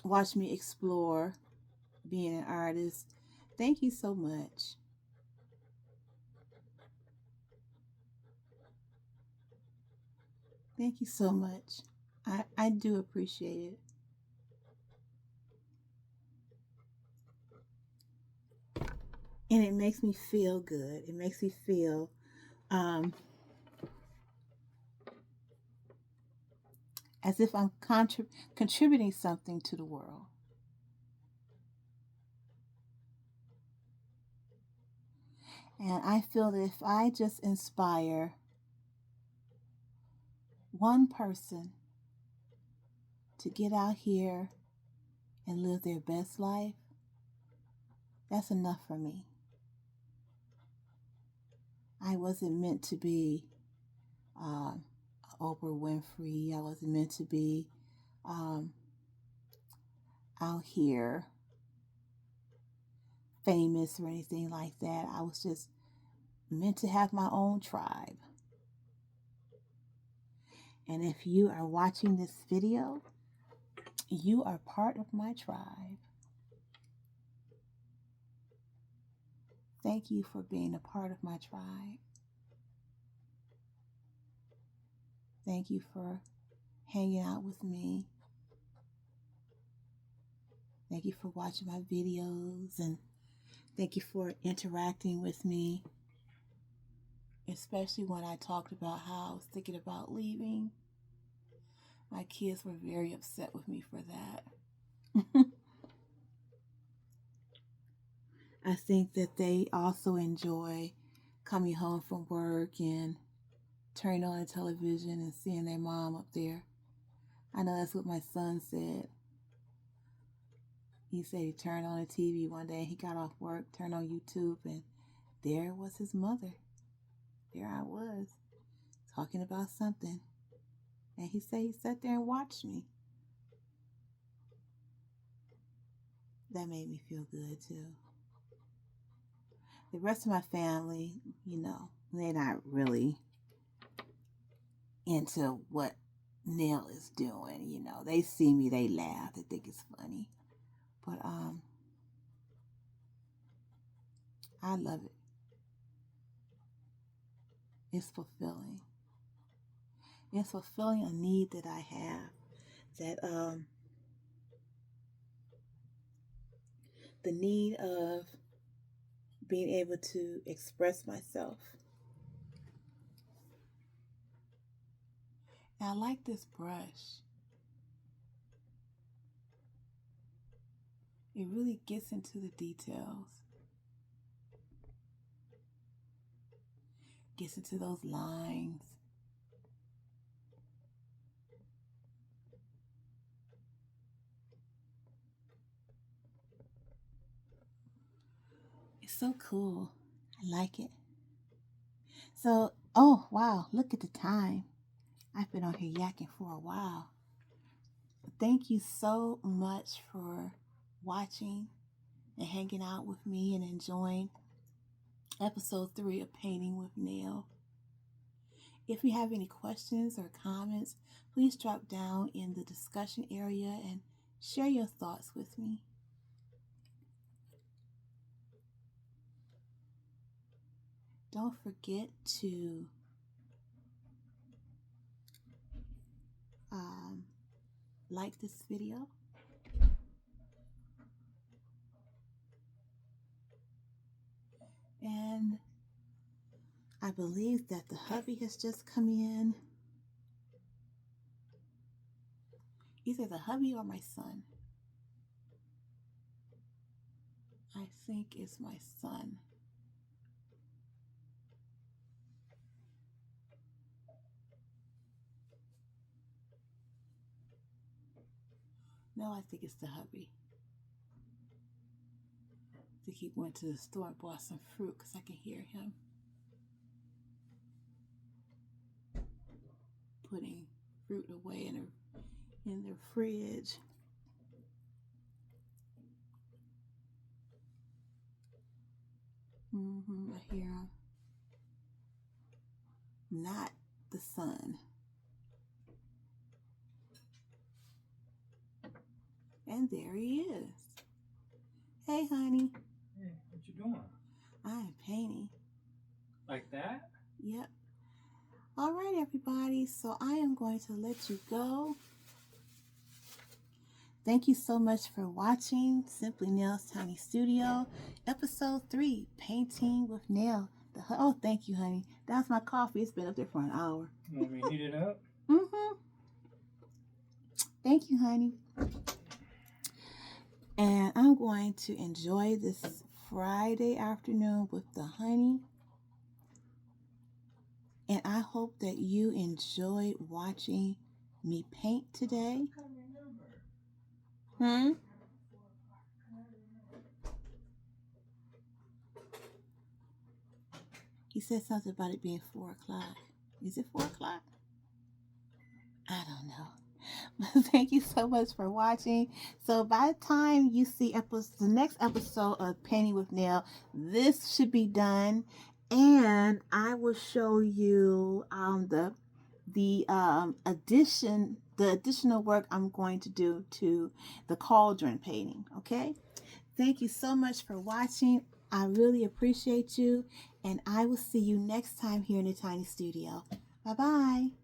watch me explore being an artist, thank you so much. Thank you so much. I do appreciate it. And it makes me feel good. It makes me feel um, as if I'm contributing something to the world. And I feel that if I just inspire one person to get out here and live their best life, that's enough for me. I wasn't meant to be um, Oprah Winfrey. I wasn't meant to be um, out here famous or anything like that. I was just meant to have my own tribe. And if you are watching this video, you are part of my tribe. Thank you for being a part of my tribe. Thank you for hanging out with me. Thank you for watching my videos, and thank you for interacting with me, especially when I talked about how I was thinking about leaving. My kids were very upset with me for that. I think that they also enjoy coming home from work and turning on the television and seeing their mom up there. I know that's what my son said. He said he turned on the TV one day. He got off work, turned on YouTube, and there was his mother. There I was, talking about something. And he said he sat there and watched me. That made me feel good too. The rest of my family, they're not really into what Nell is doing. They see me, they laugh, they think it's funny. But I love it. It's fulfilling. It's fulfilling a need that I have. That the need of being able to express myself. And I like this brush. It really gets into the details. Gets into those lines. It's so cool. I like it. So Oh, wow. Look at the time. I've been on here yakking for a while. Thank you so much for watching and hanging out with me and enjoying episode 3 of Painting with Nell. If you have any questions or comments, please drop down in the discussion area and share your thoughts with me. Don't forget to like this video. And I believe that the hubby has just come in. Either the hubby or my son. I think it's my son. No, I think it's the hubby. I think he went to the store and bought some fruit because I can hear him putting fruit away in the fridge. I hear him. Not the son. And there he is. Hey, honey. Hey, what you doing? I'm painting. Like that? Yep. All right, everybody. So I am going to let you go. Thank you so much for watching Simply Nell's Tiny Studio, Episode 3, Painting with Nell. Oh, thank you, honey. That's my coffee. It's been up there for an hour. You want me to heat it up? Thank you, honey. And I'm going to enjoy this Friday afternoon with the honey. And I hope that you enjoyed watching me paint today. He said something about it being 4 o'clock. Is it 4 o'clock? I don't know. Thank you so much for watching. So by the time you see the next episode of Painting with Nell, this should be done, and I will show you the additional work I'm going to do to the cauldron painting. Okay. Thank you so much for watching. I really appreciate you, and I will see you next time here in the Tiny Studio. Bye-bye.